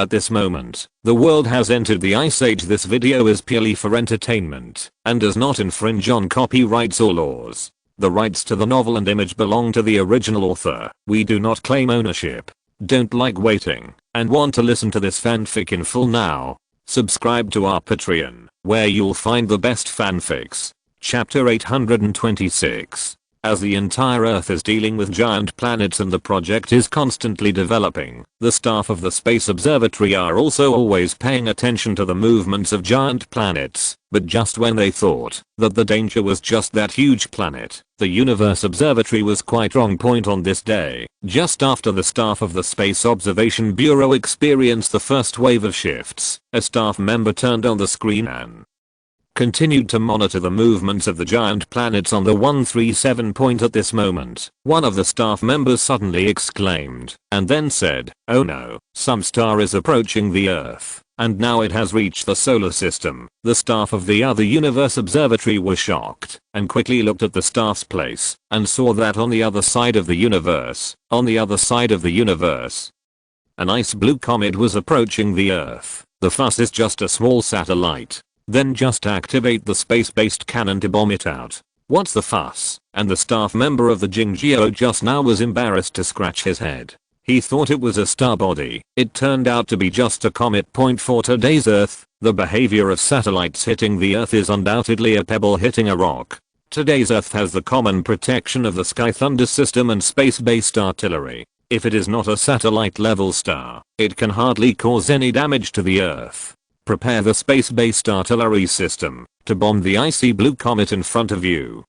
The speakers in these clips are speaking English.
At this moment, the world has entered the Ice Age. This video is purely for entertainment and does not infringe on copyrights or laws. The rights to the novel and image belong to the original author. We do not claim ownership. Don't like waiting and want to listen to this fanfic in full now? Subscribe to our Patreon, where you'll find the best fanfics. Chapter 826. As the entire Earth is dealing with giant planets and the project is constantly developing, the staff of the Space Observatory are also always paying attention to the movements of giant planets. But just when they thought that the danger was just that huge planet, the Universe Observatory was quite wrong point on this day. Just after the staff of the Space Observation Bureau experienced the first wave of shifts, a staff member turned on the screen and continued to monitor the movements of the giant planets on the 137 point. At this moment, one of the staff members suddenly exclaimed, and then said, "Oh no, some star is approaching the Earth, and now it has reached the solar system." The staff of the other Universe Observatory were shocked, and quickly looked at the staff's place, and saw that on the other side of the universe, an ice blue comet was approaching the Earth. The fuss is just a small satellite. Then just activate the space-based cannon to bomb it out. What's the fuss? And the staff member of the Ying Ziyue just now was embarrassed to scratch his head. He thought it was a star body. It turned out to be just a comet. For today's Earth, the behavior of satellites hitting the Earth is undoubtedly a pebble hitting a rock. Today's Earth has the common protection of the Sky Thunder system and space-based artillery. If it is not a satellite-level star, it can hardly cause any damage to the Earth. Prepare the space-based artillery system to bomb the icy blue comet in front of you.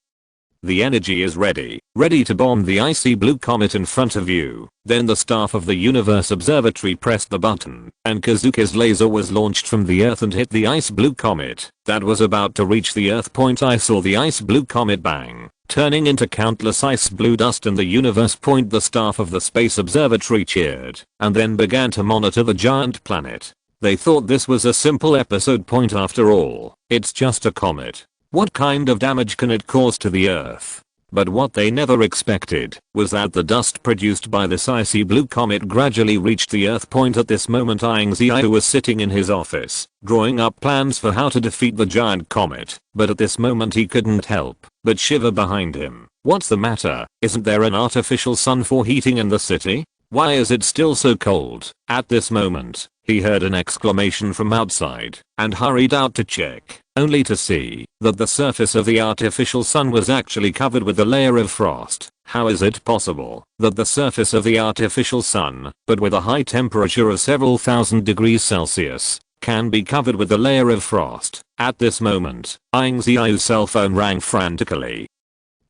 The energy is ready to bomb the icy blue comet in front of you. Then the staff of the Universe Observatory pressed the button, and Kazuki's laser was launched from the Earth and hit the ice blue comet that was about to reach the Earth point. I saw the ice blue comet bang, turning into countless ice blue dust in the universe point. The staff of the Space Observatory cheered, and then began to monitor the giant planet. They thought this was a simple episode. After all, it's just a comet. What kind of damage can it cause to the Earth? But what they never expected was that the dust produced by this icy blue comet gradually reached the Earth point. At this moment, Ying Ziyue was sitting in his office, drawing up plans for how to defeat the giant comet. But at this moment he couldn't help but shiver behind him. What's the matter? Isn't there an artificial sun for heating in the city? Why is it still so cold? At this moment, he heard an exclamation from outside and hurried out to check, only to see that the surface of the artificial sun was actually covered with a layer of frost. How is it possible that the surface of the artificial sun, but with a high temperature of several thousand degrees Celsius, can be covered with a layer of frost? At this moment, Ying Ziyue's cell phone rang frantically.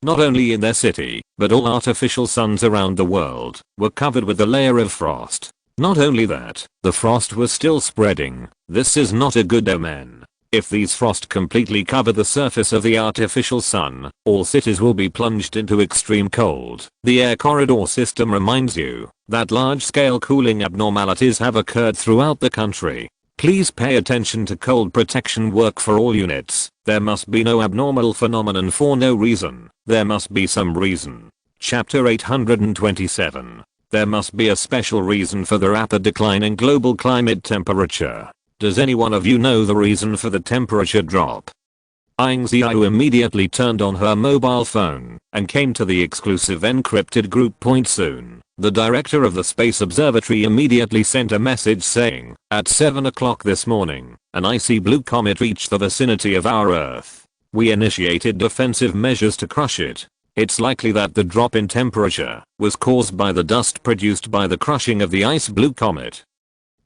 Not only in their city, but all artificial suns around the world were covered with a layer of frost. Not only that, the frost was still spreading. This is not a good omen. If these frost completely cover the surface of the artificial sun, all cities will be plunged into extreme cold. The air corridor system reminds you that large-scale cooling abnormalities have occurred throughout the country. Please pay attention to cold protection work for all units. There must be no abnormal phenomenon for no reason. There must be some reason. Chapter 827. There must be a special reason for the rapid decline in global climate temperature. Does any one of you know the reason for the temperature drop? Ying Ziyue immediately turned on her mobile phone and came to the exclusive encrypted group point soon. The director of the Space Observatory immediately sent a message saying, at 7 o'clock this morning, an icy blue comet reached the vicinity of our Earth. We initiated defensive measures to crush it. It's likely that the drop in temperature was caused by the dust produced by the crushing of the ice blue comet.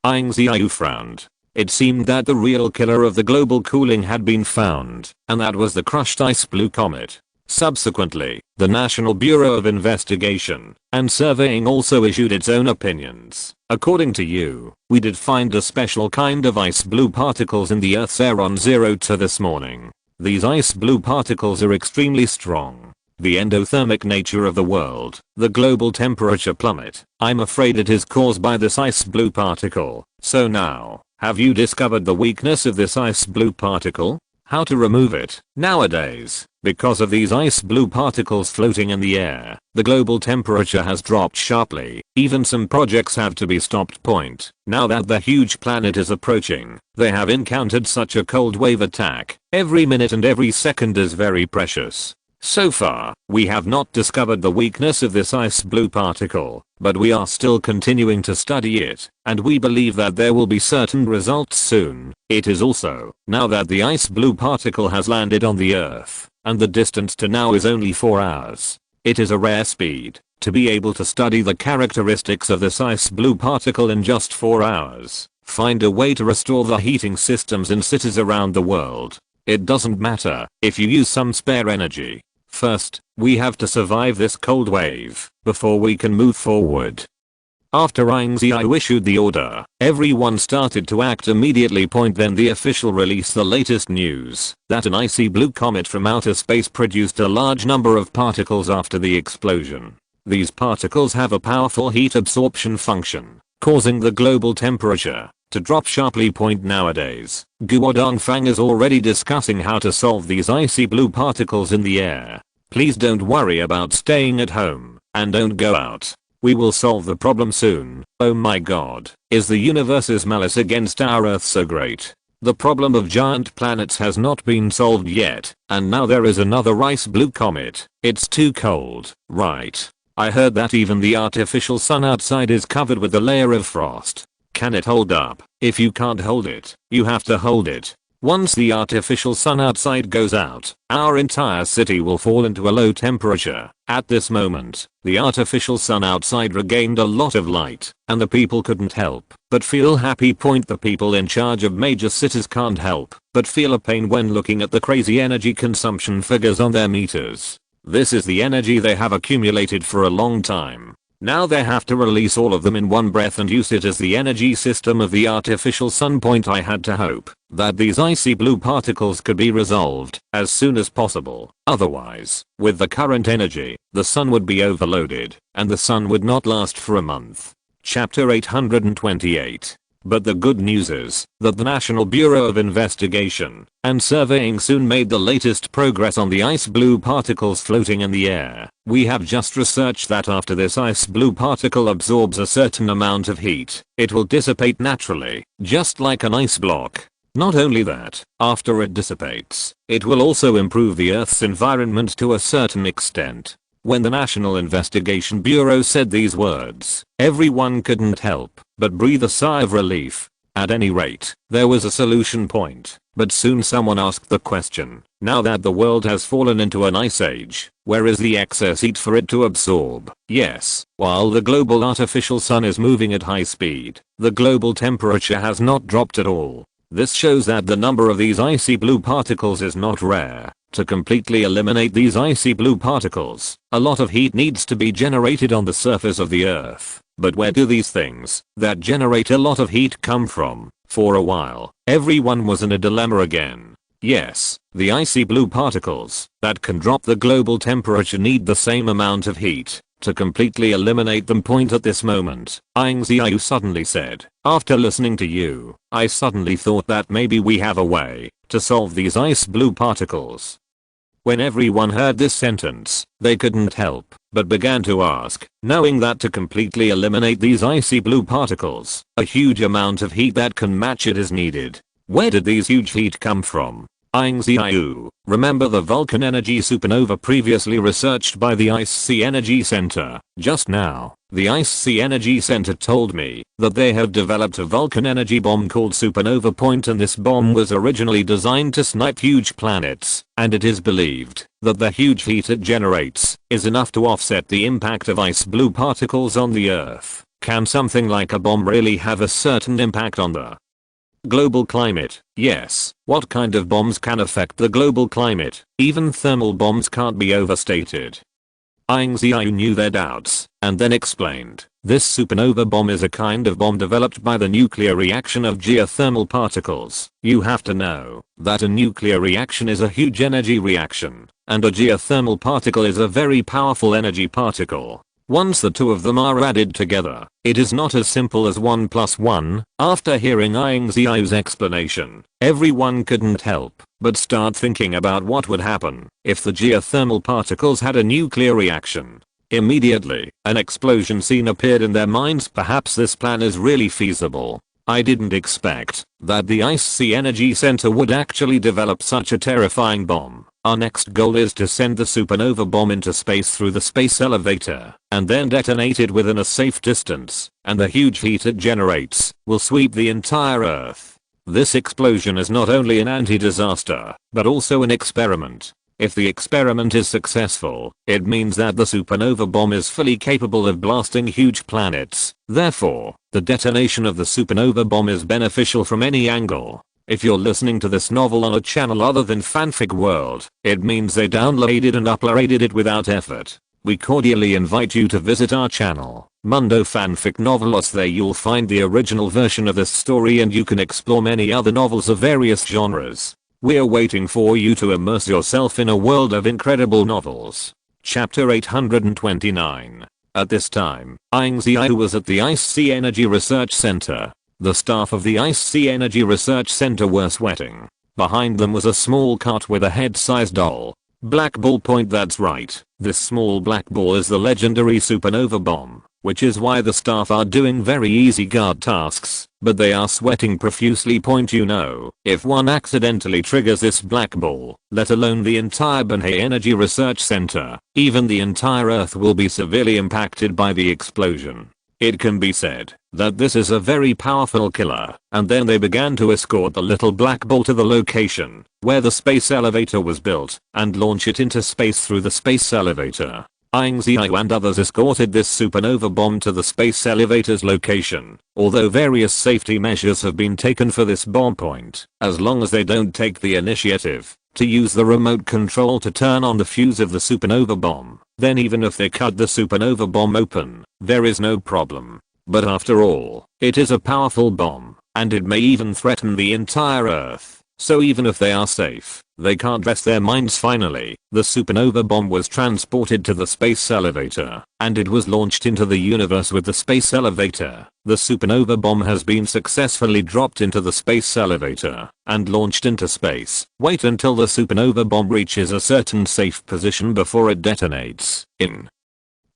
Ying Ziyue frowned. It seemed that the real killer of the global cooling had been found, and that was the crushed ice blue comet. Subsequently, the National Bureau of Investigation and Surveying also issued its own opinions. According to you, we did find a special kind of ice blue particles in the Earth's air on 0 to this morning. These ice blue particles are extremely strong. The endothermic nature of the world, the global temperature plummet, I'm afraid it is caused by this ice blue particle. So now, have you discovered the weakness of this ice blue particle? How to remove it? Nowadays, because of these ice blue particles floating in the air, the global temperature has dropped sharply. Even some projects have to be stopped. Point. Now that the huge planet is approaching, they have encountered such a cold wave attack. Every minute and every second is very precious. So far, we have not discovered the weakness of this ice blue particle, but we are still continuing to study it, and we believe that there will be certain results soon. It is also, now that the ice blue particle has landed on the Earth, and the distance to now is only 4 hours. It is a rare speed, to be able to study the characteristics of this ice blue particle in just 4 hours. Find a way to restore the heating systems in cities around the world. It doesn't matter if you use some spare energy. First, we have to survive this cold wave before we can move forward. After Ying Ziyue issued the order, everyone started to act immediately. Then the official released the latest news that an icy blue comet from outer space produced a large number of particles after the explosion. These particles have a powerful heat absorption function, causing the global temperature to drop sharply. Nowadays, Guo Dongfang is already discussing how to solve these icy blue particles in the air. Please don't worry about staying at home, and don't go out. We will solve the problem soon. Oh my god, is the universe's malice against our Earth so great? The problem of giant planets has not been solved yet, and now there is another ice blue comet. It's too cold, right? I heard that even the artificial sun outside is covered with a layer of frost. Can it hold up? If you can't hold it, you have to hold it. Once the artificial sun outside goes out, our entire city will fall into a low temperature. At this moment, the artificial sun outside regained a lot of light, and the people couldn't help but feel happy. The people in charge of major cities can't help but feel a pain when looking at the crazy energy consumption figures on their meters. This is the energy they have accumulated for a long time. Now they have to release all of them in one breath and use it as the energy system of the artificial sun. I had to hope that these icy blue particles could be resolved as soon as possible. Otherwise, with the current energy, the sun would be overloaded, and the sun would not last for a month. Chapter 828. But the good news is that the National Bureau of Investigation and Surveying soon made the latest progress on the ice blue particles floating in the air. We have just researched that after this ice blue particle absorbs a certain amount of heat, it will dissipate naturally, just like an ice block. Not only that, after it dissipates, it will also improve the Earth's environment to a certain extent. When the National Investigation Bureau said these words, everyone couldn't help but breathe a sigh of relief. At any rate, there was a solution. But soon someone asked the question, now that the world has fallen into an ice age, where is the excess heat for it to absorb? Yes, while the global artificial sun is moving at high speed, the global temperature has not dropped at all. This shows that the number of these icy blue particles is not rare. To completely eliminate these icy blue particles, a lot of heat needs to be generated on the surface of the Earth. But where do these things that generate a lot of heat come from? For a while, everyone was in a dilemma again. Yes, the icy blue particles that can drop the global temperature need the same amount of heat to completely eliminate them. At this moment, Ying Ziyue suddenly said, after listening to you, I suddenly thought that maybe we have a way to solve these ice blue particles. When everyone heard this sentence, they couldn't help but began to ask, knowing that to completely eliminate these icy blue particles, a huge amount of heat that can match it is needed. Where did these huge heat come from? Ying Ziyue, remember the Vulcan energy supernova previously researched by the Ice Sea Energy Center? Just now, the Ice Sea Energy Center told me that they have developed a Vulcan energy bomb called Supernova. And this bomb was originally designed to snipe huge planets, and it is believed that the huge heat it generates is enough to offset the impact of ice blue particles on the Earth. Can something like a bomb really have a certain impact on the global climate? Yes. What kind of bombs can affect the global climate? Even thermal bombs can't be overstated. Ying Ziyue knew their doubts, and then explained, this supernova bomb is a kind of bomb developed by the nuclear reaction of geothermal particles. You have to know that a nuclear reaction is a huge energy reaction, and a geothermal particle is a very powerful energy particle. Once the two of them are added together, it is not as simple as 1 plus 1. After hearing Ying Ziyue's explanation, everyone couldn't help but start thinking about what would happen if the geothermal particles had a nuclear reaction. Immediately, an explosion scene appeared in their minds. Perhaps this plan is really feasible. I didn't expect that the Ice Sea Energy Center would actually develop such a terrifying bomb. Our next goal is to send the supernova bomb into space through the space elevator, and then detonate it within a safe distance, and the huge heat it generates will sweep the entire Earth. This explosion is not only an anti-disaster, but also an experiment. If the experiment is successful, it means that the supernova bomb is fully capable of blasting huge planets. Therefore, the detonation of the supernova bomb is beneficial from any angle. If you're listening to this novel on a channel other than Fanfic World, it means they downloaded and uploaded it without effort. We cordially invite you to visit our channel, Mundo Fanfic Novelos. There you'll find the original version of this story and you can explore many other novels of various genres. We're waiting for you to immerse yourself in a world of incredible novels. Chapter 829. At this time, Ying Ziyue was at the Ice Sea Energy Research Center. The staff of the Ice Sea Energy Research Center were sweating. Behind them was a small cart with a head-sized doll. Black ball point. That's right, this small black ball is the legendary supernova bomb, which is why the staff are doing very easy guard tasks, but they are sweating profusely. Point. You know, if one accidentally triggers this black ball, let alone the entire Xihai Energy Research Center, even the entire Earth will be severely impacted by the explosion. It can be said that this is a very powerful killer, and then they began to escort the little black ball to the location where the space elevator was built and launch it into space through the space elevator. Ying Ziyue and others escorted this supernova bomb to the space elevator's location. Although various safety measures have been taken for this bomb point, as long as they don't take the initiative to use the remote control to turn on the fuse of the supernova bomb, then even if they cut the supernova bomb open, there is no problem. But after all, it is a powerful bomb, and it may even threaten the entire Earth. So even if they are safe, they can't rest their minds. Finally, the supernova bomb was transported to the space elevator, and it was launched into the universe with the space elevator. The supernova bomb has been successfully dropped into the space elevator and launched into space. Wait until the supernova bomb reaches a certain safe position before it detonates. In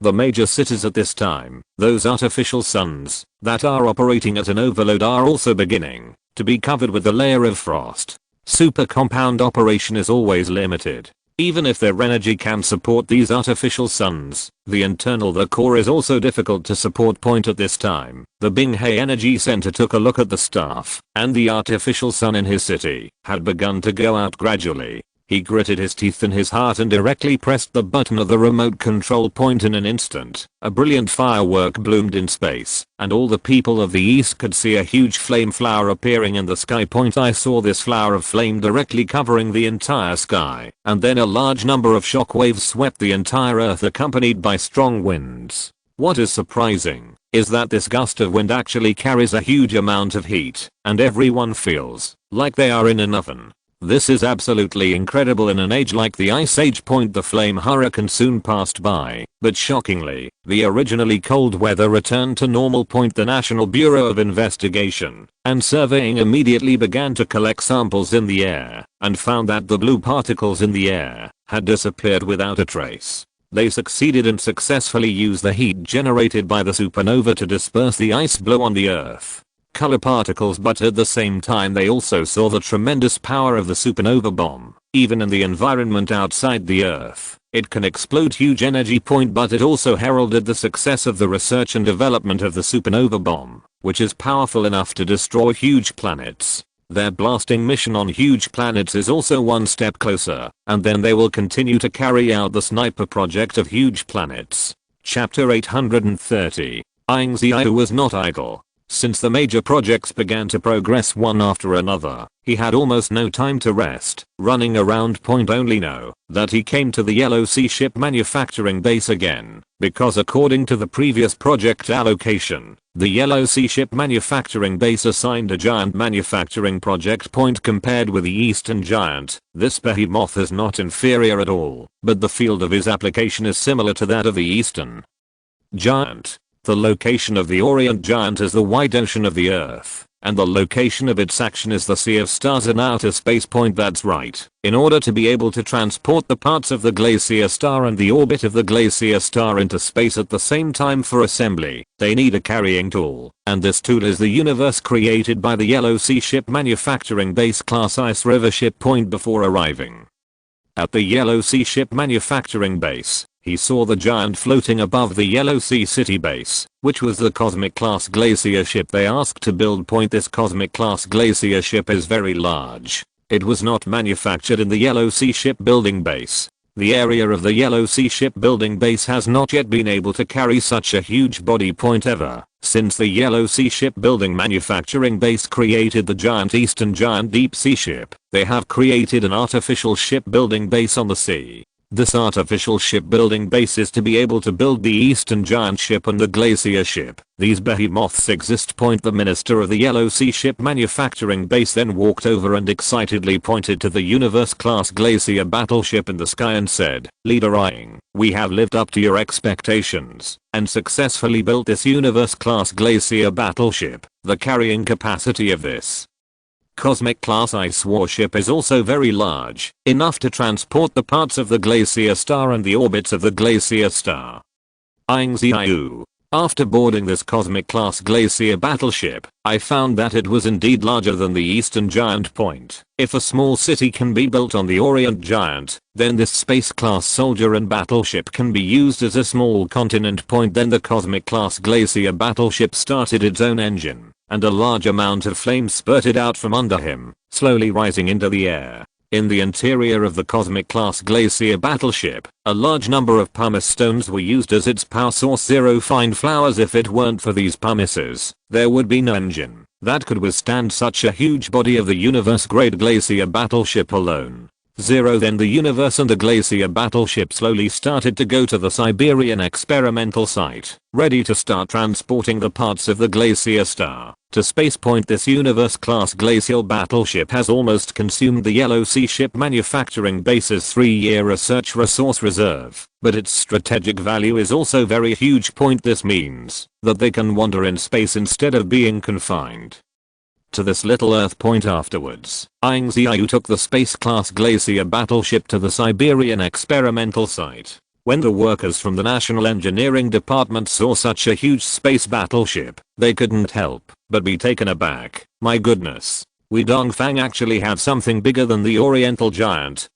the major cities at this time, those artificial suns that are operating at an overload are also beginning to be covered with a layer of frost. Super compound operation is always limited. Even if their energy can support these artificial suns, the core is also difficult to support. Point. At this time, the Xihai Energy Center took a look at the staff, and the artificial sun in his city had begun to go out gradually. He gritted his teeth in his heart and directly pressed the button of the remote control point. In an instant, a brilliant firework bloomed in space, and all the people of the east could see a huge flame flower appearing in the sky. I saw this flower of flame directly covering the entire sky, and then a large number of shock waves swept the entire Earth accompanied by strong winds. What is surprising is that this gust of wind actually carries a huge amount of heat, and everyone feels like they are in an oven. This is absolutely incredible in an age like the Ice Age. The flame hurricane soon passed by, but shockingly, the originally cold weather returned to normal. The National Bureau of Investigation and Surveying immediately began to collect samples in the air and found that the blue particles in the air had disappeared without a trace. They succeeded and successfully used the heat generated by the supernova to disperse the ice blow on the Earth. Color particles, but at the same time they also saw the tremendous power of the supernova bomb. Even in the environment outside the Earth, it can explode huge energy. But it also heralded the success of the research and development of the supernova bomb, which is powerful enough to destroy huge planets. Their blasting mission on huge planets is also one step closer, and then they will continue to carry out the sniper project of huge planets. Chapter 830. Ying Ziyue was not idle. Since the major projects began to progress one after another, he had almost no time to rest, running around. Only know that he came to the Yellow Sea ship manufacturing base again, because according to the previous project allocation, the Yellow Sea ship manufacturing base assigned a giant manufacturing project. Compared with the Eastern Giant, this behemoth is not inferior at all, but the field of his application is similar to that of the Eastern. Giant. The location of the Orient Giant is the wide ocean of the Earth, and the location of its action is the sea of stars in outer space. That's right. In order to be able to transport the parts of the glacier star and the orbit of the glacier star into space at the same time for assembly, they need a carrying tool, and this tool is the universe created by the Yellow Sea Ship Manufacturing Base class Ice River ship. Before arriving at the Yellow Sea Ship Manufacturing Base, he saw the giant floating above the Yellow Sea City base, which was the Cosmic Class Glacier ship they asked to build. This Cosmic Class Glacier ship is very large. It was not manufactured in the Yellow Sea Shipbuilding Base. The area of the Yellow Sea Shipbuilding Base has not yet been able to carry such a huge body. Ever since the Yellow Sea Shipbuilding Manufacturing Base created the giant Eastern Giant Deep Sea Ship, they have created an artificial shipbuilding base on the sea. This artificial shipbuilding base is to be able to build the Eastern Giant ship and the Glacier ship. These behemoths exist. The minister of the Yellow Sea Ship Manufacturing Base then walked over and excitedly pointed to the Universe class Glacier battleship in the sky and said, "Leader Ying, we have lived up to your expectations and successfully built this Universe class Glacier battleship. The carrying capacity of this Cosmic Class Ice Warship is also very large, enough to transport the parts of the Glacier Star and the orbits of the Glacier Star." Ying Ziyue. After boarding this Cosmic Class Glacier battleship, I found that it was indeed larger than the Eastern Giant. If a small city can be built on the Orient Giant, then this space class soldier and battleship can be used as a small continent. Then the Cosmic Class Glacier battleship started its own engine, and a large amount of flame spurted out from under him, slowly rising into the air. In the interior of the Cosmic Class Glacier battleship, a large number of pumice stones were used as its power source. Zero fine flowers. If it weren't for these pumices, there would be no engine that could withstand such a huge body of the universe-grade Glacier battleship alone. Then the Universe and the Glacier battleship slowly started to go to the Siberian experimental site, ready to start transporting the parts of the Glacier Star to space. This Universe-class glacial battleship has almost consumed the Yellow Sea Ship Manufacturing Base's 3-year research resource reserve, but its strategic value is also very huge. This means that they can wander in space instead of being confined to this little Earth. Afterwards, Ying Ziyue took the space-class Glacier battleship to the Siberian experimental site. When the workers from the National Engineering Department saw such a huge space battleship, they couldn't help but be taken aback. My goodness, we Dongfang actually have something bigger than the Oriental Giant.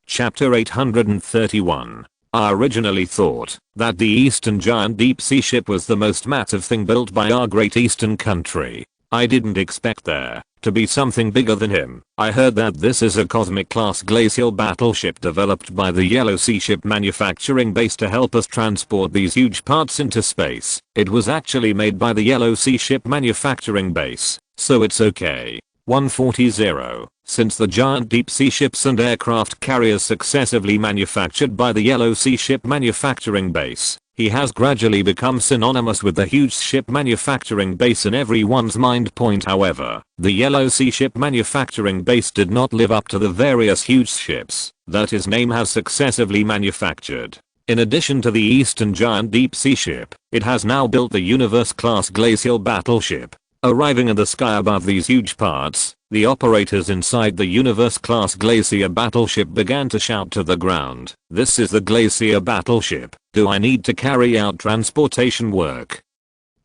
Chapter 831. I originally thought that the Eastern Giant Deep Sea Ship was the most massive thing built by our great Eastern country. I didn't expect there to be something bigger than him. I heard that this is a Cosmic Class Glacial battleship developed by the Yellow Sea Ship Manufacturing Base to help us transport these huge parts into space. It was actually made by the Yellow Sea Ship Manufacturing Base, so it's okay. 140. Since the giant deep sea ships and aircraft carriers successively manufactured by the Yellow Sea Ship Manufacturing Base, he has gradually become synonymous with the huge ship manufacturing base in everyone's mind. However, the Yellow Sea Ship Manufacturing Base did not live up to the various huge ships that his name has successively manufactured. In addition to the Eastern Giant Deep Sea Ship, it has now built the Universe-class Glacial battleship. Arriving in the sky above these huge parts, the operators inside the Universe-class Glacier battleship began to shout to the ground, "This is the Glacier battleship. Do I need to carry out transportation work?"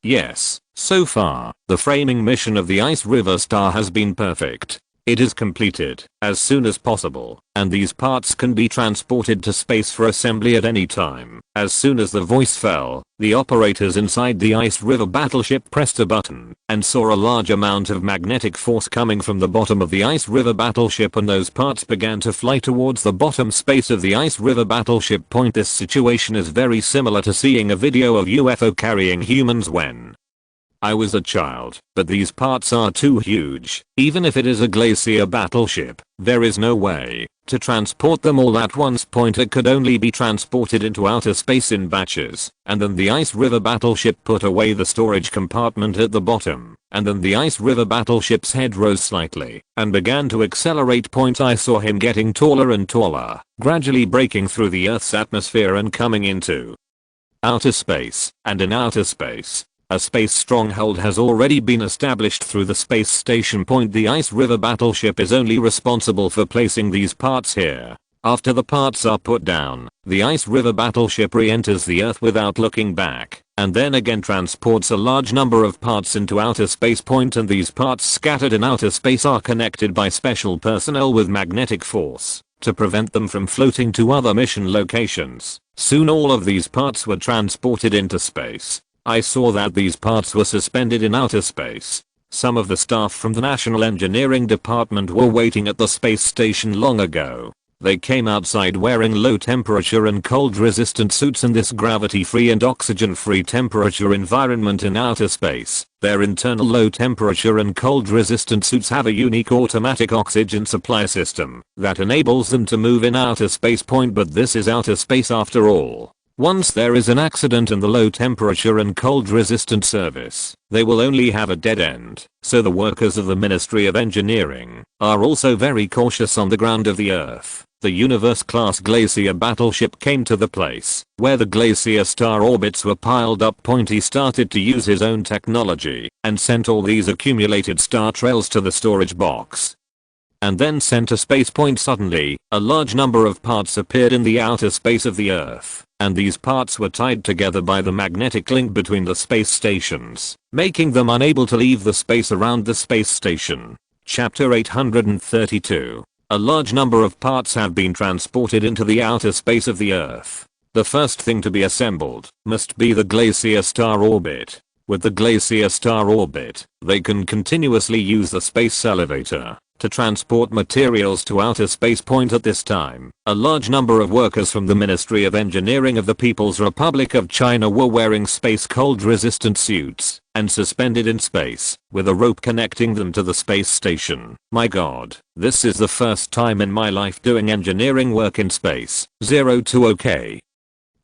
Yes, so far, the framing mission of the Ice River Star has been perfect. It is completed as soon as possible, and these parts can be transported to space for assembly at any time. As soon as the voice fell, the operators inside the Ice River battleship pressed a button and saw a large amount of magnetic force coming from the bottom of the Ice River battleship, and those parts began to fly towards the bottom space of the Ice River battleship. This situation is very similar to seeing a video of UFO carrying humans when I was a child, but these parts are too huge. Even if it is a glacier battleship, there is no way to transport them all at once. It could only be transported into outer space in batches, and then the Ice River battleship put away the storage compartment at the bottom, and then the Ice River battleship's head rose slightly and began to accelerate. I saw him getting taller and taller, gradually breaking through the Earth's atmosphere and coming into Outer space, and in outer space, a space stronghold has already been established through the space station point. The Ice River battleship is only responsible for placing these parts here. After the parts are put down, the Ice River battleship re-enters the Earth without looking back, and then again transports a large number of parts into outer space point, and these parts scattered in outer space are connected by special personnel with magnetic force to prevent them from floating to other mission locations. Soon all of these parts were transported into space. I saw that these parts were suspended in outer space. Some of the staff from the National Engineering Department were waiting at the space station long ago. They came outside wearing low temperature and cold resistant suits in this gravity free and oxygen free temperature environment in outer space. Their internal low temperature and cold resistant suits have a unique automatic oxygen supply system that enables them to move in outer space point, but this is outer space after all. Once there is an accident in the low temperature and cold resistant service, they will only have a dead end. So the workers of the Ministry of Engineering are also very cautious on the ground of the Earth. The Universe-class Glacier battleship came to the place where the Glacier star orbits were piled up. He started to use his own technology and sent all these accumulated star trails to the storage box. And then sent a space point. Suddenly, a large number of parts appeared in the outer space of the Earth, and these parts were tied together by the magnetic link between the space stations, making them unable to leave the space around the space station. Chapter 832. A large number of parts have been transported into the outer space of the Earth. The first thing to be assembled must be the Glacier star orbit. With the Glacier star orbit, they can continuously use the space elevator to transport materials to outer space point. At this time, a large number of workers from the Ministry of Engineering of the People's Republic of China were wearing space cold resistant suits and suspended in space with a rope connecting them to the space station. My god, this is the first time in my life doing engineering work in space. 0 to OK.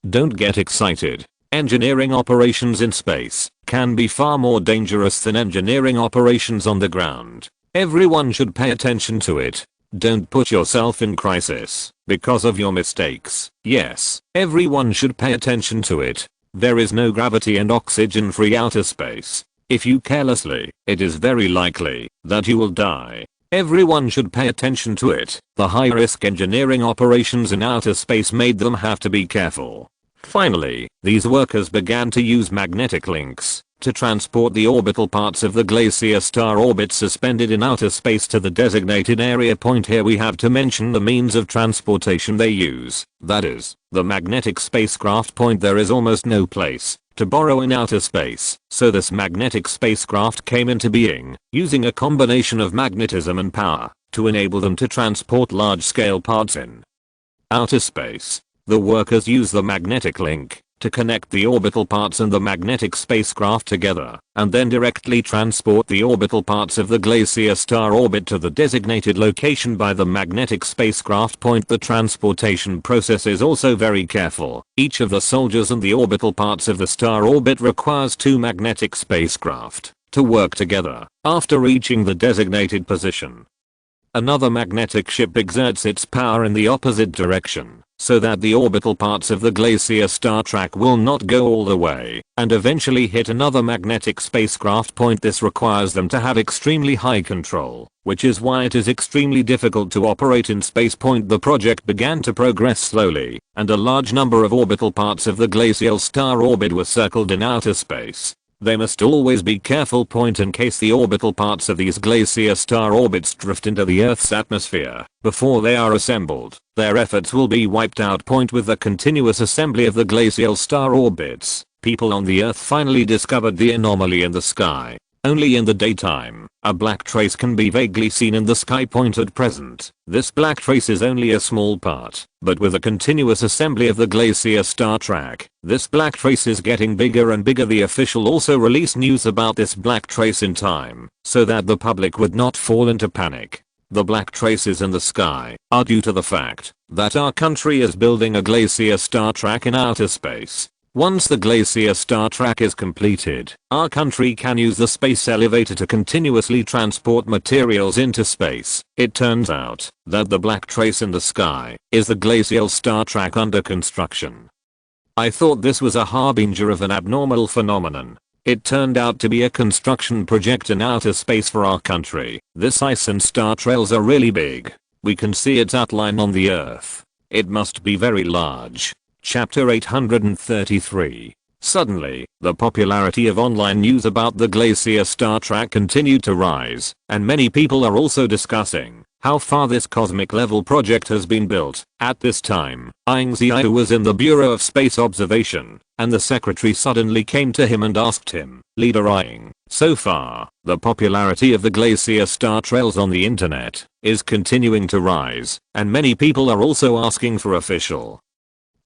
Don't get excited. Engineering operations in space can be far more dangerous than engineering operations on the ground. Everyone should pay attention to it. Don't put yourself in crisis because of your mistakes. Yes, everyone should pay attention to it. There is no gravity and oxygen free outer space. If you carelessly, it is very likely that you will die. Everyone should pay attention to it. The high risk engineering operations in outer space made them have to be careful. Finally, these workers began to use magnetic links to transport the orbital parts of the Glacier star orbit suspended in outer space to the designated area point. Here we have to mention the means of transportation they use, that is, the magnetic spacecraft point. There is almost no place to borrow in outer space, so this magnetic spacecraft came into being, using a combination of magnetism and power to enable them to transport large-scale parts in outer space. The workers use the magnetic link to connect the orbital parts and the magnetic spacecraft together, and then directly transport the orbital parts of the Glacier star orbit to the designated location by the magnetic spacecraft point. The transportation process is also very careful. Each of the soldiers and the orbital parts of the star orbit requires 2 magnetic spacecraft to work together. After reaching the designated position, another magnetic ship exerts its power in the opposite direction, so that the orbital parts of the Glacier star track will not go all the way and eventually hit another magnetic spacecraft point. This requires them to have extremely high control, which is why it is extremely difficult to operate in space point. The project began to progress slowly, and a large number of orbital parts of the Glacial star orbit were circled in outer space. They must always be careful point in case the orbital parts of these Glacier star orbits drift into the Earth's atmosphere before they are assembled. Their efforts will be wiped out point with the continuous assembly of the Glacial star orbits. People on the Earth finally discovered the anomaly in the sky. Only in the daytime, a black trace can be vaguely seen in the sky point at present. This black trace is only a small part, but with a continuous assembly of the Glacier star track, this black trace is getting bigger and bigger. The official also released news about this black trace in time, so that the public would not fall into panic. The black traces in the sky are due to the fact that our country is building a Glacier star track in outer space. Once the Glacier star track is completed, our country can use the space elevator to continuously transport materials into space. It turns out that the black trace in the sky is the Glacial star track under construction. I thought this was a harbinger of an abnormal phenomenon. It turned out to be a construction project in outer space for our country. This ice and star trails are really big. We can see its outline on the Earth. It must be very large. Chapter 833. Suddenly, the popularity of online news about the Glacier star track continued to rise, and many people are also discussing how far this cosmic level project has been built. At this time, Ying Ziyue was in the Bureau of Space Observation, and the secretary suddenly came to him and asked him, "Leader Ying, so far, the popularity of the Glacier star trails on the internet is continuing to rise, and many people are also asking for official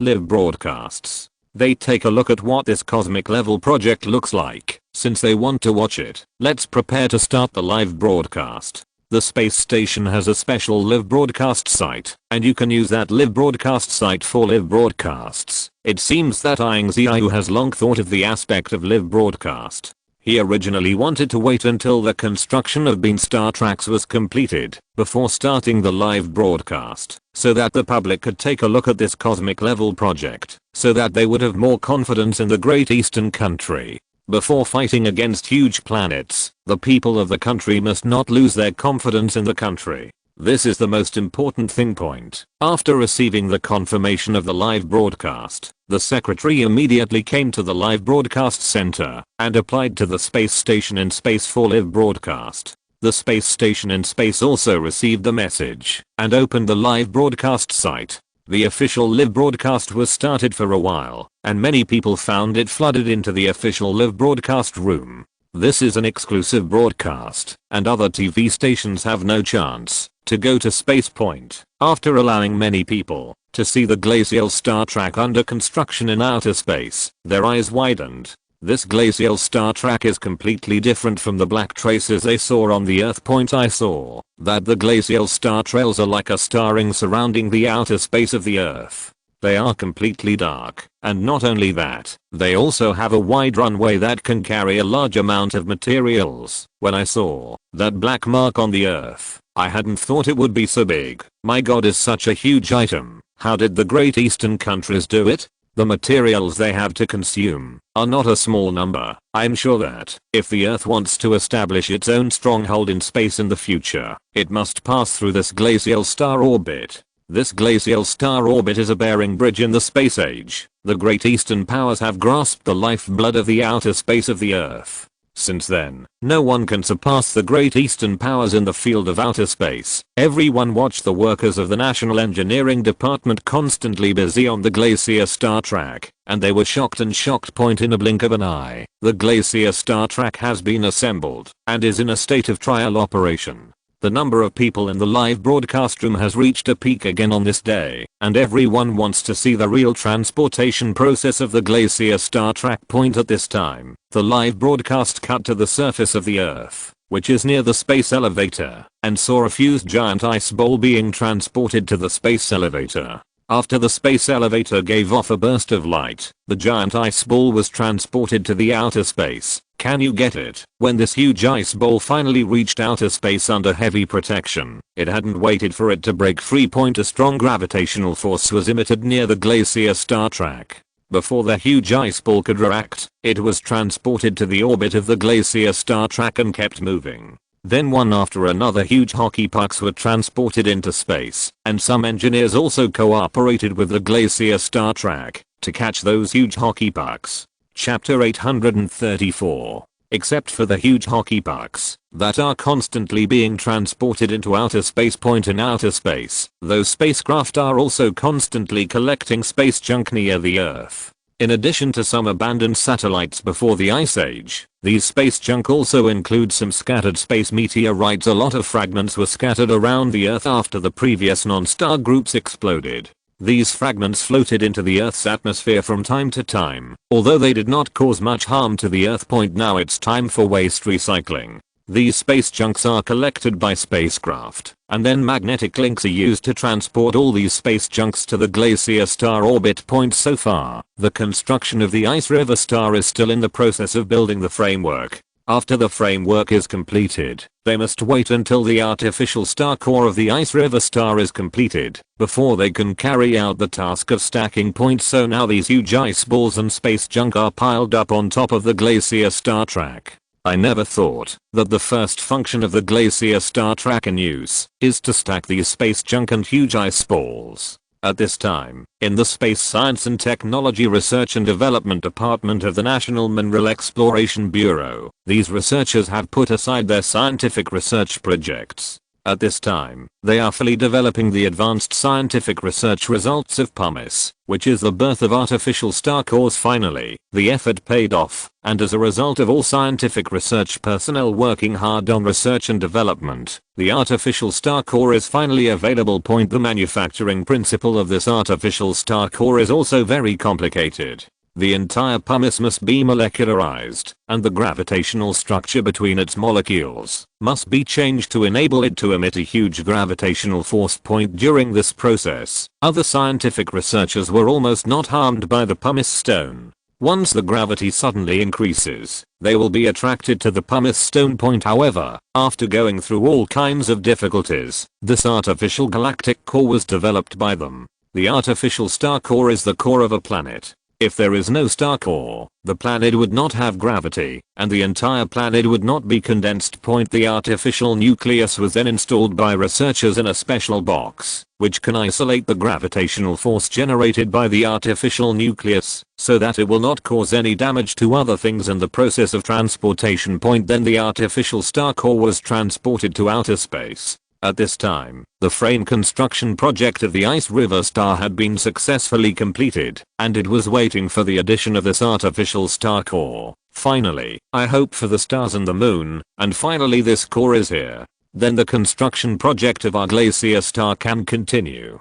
live broadcasts. They take a look at what this cosmic level project looks like, since they want to watch it. Let's prepare to start the live broadcast." The space station has a special live broadcast site, and you can use that live broadcast site for live broadcasts. It seems that Ying Ziyue has long thought of the aspect of live broadcast. He originally wanted to wait until the construction of beam star tracks was completed before starting the live broadcast, so that the public could take a look at this cosmic level project, so that they would have more confidence in the Great Eastern Country. Before fighting against huge planets, the people of the country must not lose their confidence in the country. This is the most important thing point. After receiving the confirmation of the live broadcast, the secretary immediately came to the live broadcast center and applied to the space station in space for live broadcast. The space station in space also received the message and opened the live broadcast site. The official live broadcast was started for a while, and many people found it flooded into the official live broadcast room. This is an exclusive broadcast, and other TV stations have no chance to go to Space Point. After allowing many people to see the glacial star track under construction in outer space, their eyes widened. This glacial star track is completely different from the black traces they saw on the Earth point. I saw that the glacial star trails are like a star ring surrounding the outer space of the Earth. They are completely dark, and not only that, they also have a wide runway that can carry a large amount of materials. When I saw that black mark on the Earth, I hadn't thought it would be so big. My god, is such a huge item. How did the Great Eastern countries do it? The materials they have to consume are not a small number. I'm sure that if the Earth wants to establish its own stronghold in space in the future, it must pass through this glacial star orbit. This glacial star orbit is a bearing bridge in the space age. The Great Eastern powers have grasped the lifeblood of the outer space of the Earth. Since then, no one can surpass the Great Eastern powers in the field of outer space. Everyone watched the workers of the National Engineering Department constantly busy on the Glacier star track, and they were shocked point in a blink of an eye. The Glacier star track has been assembled and is in a state of trial operation. The number of people in the live broadcast room has reached a peak again on this day, and everyone wants to see the real transportation process of the Glacier star track point. At this time, the live broadcast cut to the surface of the Earth, which is near the space elevator, and saw a fused giant ice ball being transported to the space elevator. After the space elevator gave off a burst of light, the giant ice ball was transported to the outer space. Can you get it? When this huge ice ball finally reached outer space under heavy protection, it hadn't waited for it to break free. A strong gravitational force was emitted near the Glacier star track. Before the huge ice ball could react, it was transported to the orbit of the Glacier star track and kept moving. Then one after another huge hockey pucks were transported into space, and some engineers also cooperated with the Glacier star track to catch those huge hockey pucks. Chapter 834. Except for the huge hockey pucks that are constantly being transported into outer space. In outer space, those spacecraft are also constantly collecting space junk near the Earth. In addition to some abandoned satellites before the Ice Age, these space junk also include some scattered space meteorites. A lot of fragments were scattered around the Earth after the previous non-star groups exploded. These fragments floated into the Earth's atmosphere from time to time, although they did not cause much harm to the Earth. Now it's time for waste recycling. These space junks are collected by spacecraft, and then magnetic links are used to transport all these space junks to the Glacier star orbit. So far, the construction of the Ice River star is still in the process of building the framework. After the framework is completed, they must wait until the artificial star core of the Ice River star is completed before they can carry out the task of stacking points. So now these huge ice balls and space junk are piled up on top of the Glacier star track. I never thought that the first function of the Glacier star track in use is to stack these space junk and huge ice balls. At this time, in the Space Science and Technology Research and Development Department of the National Mineral Exploration Bureau, these researchers have put aside their scientific research projects. At this time, they are fully developing the advanced scientific research results of PUMIS, which is the birth of artificial star cores. Finally, the effort paid off, and as a result of all scientific research personnel working hard on research and development, the artificial star core is finally available. The manufacturing principle of this artificial star core is also very complicated. The entire pumice must be molecularized, and the gravitational structure between its molecules must be changed to enable it to emit a huge gravitational force. During this process, other scientific researchers were almost not harmed by the pumice stone. Once the gravity suddenly increases, they will be attracted to the pumice stone. However, after going through all kinds of difficulties, this artificial galactic core was developed by them. The artificial star core is the core of a planet. If there is no star core, the planet would not have gravity, and the entire planet would not be condensed. The artificial nucleus was then installed by researchers in a special box, which can isolate the gravitational force generated by the artificial nucleus, so that it will not cause any damage to other things in the process of transportation. Then the artificial star core was transported to outer space. At this time, the frame construction project of the Ice River star had been successfully completed, and it was waiting for the addition of this artificial star core. Finally, I hope for the stars and the moon, and finally this core is here. Then the construction project of our Glacier star can continue.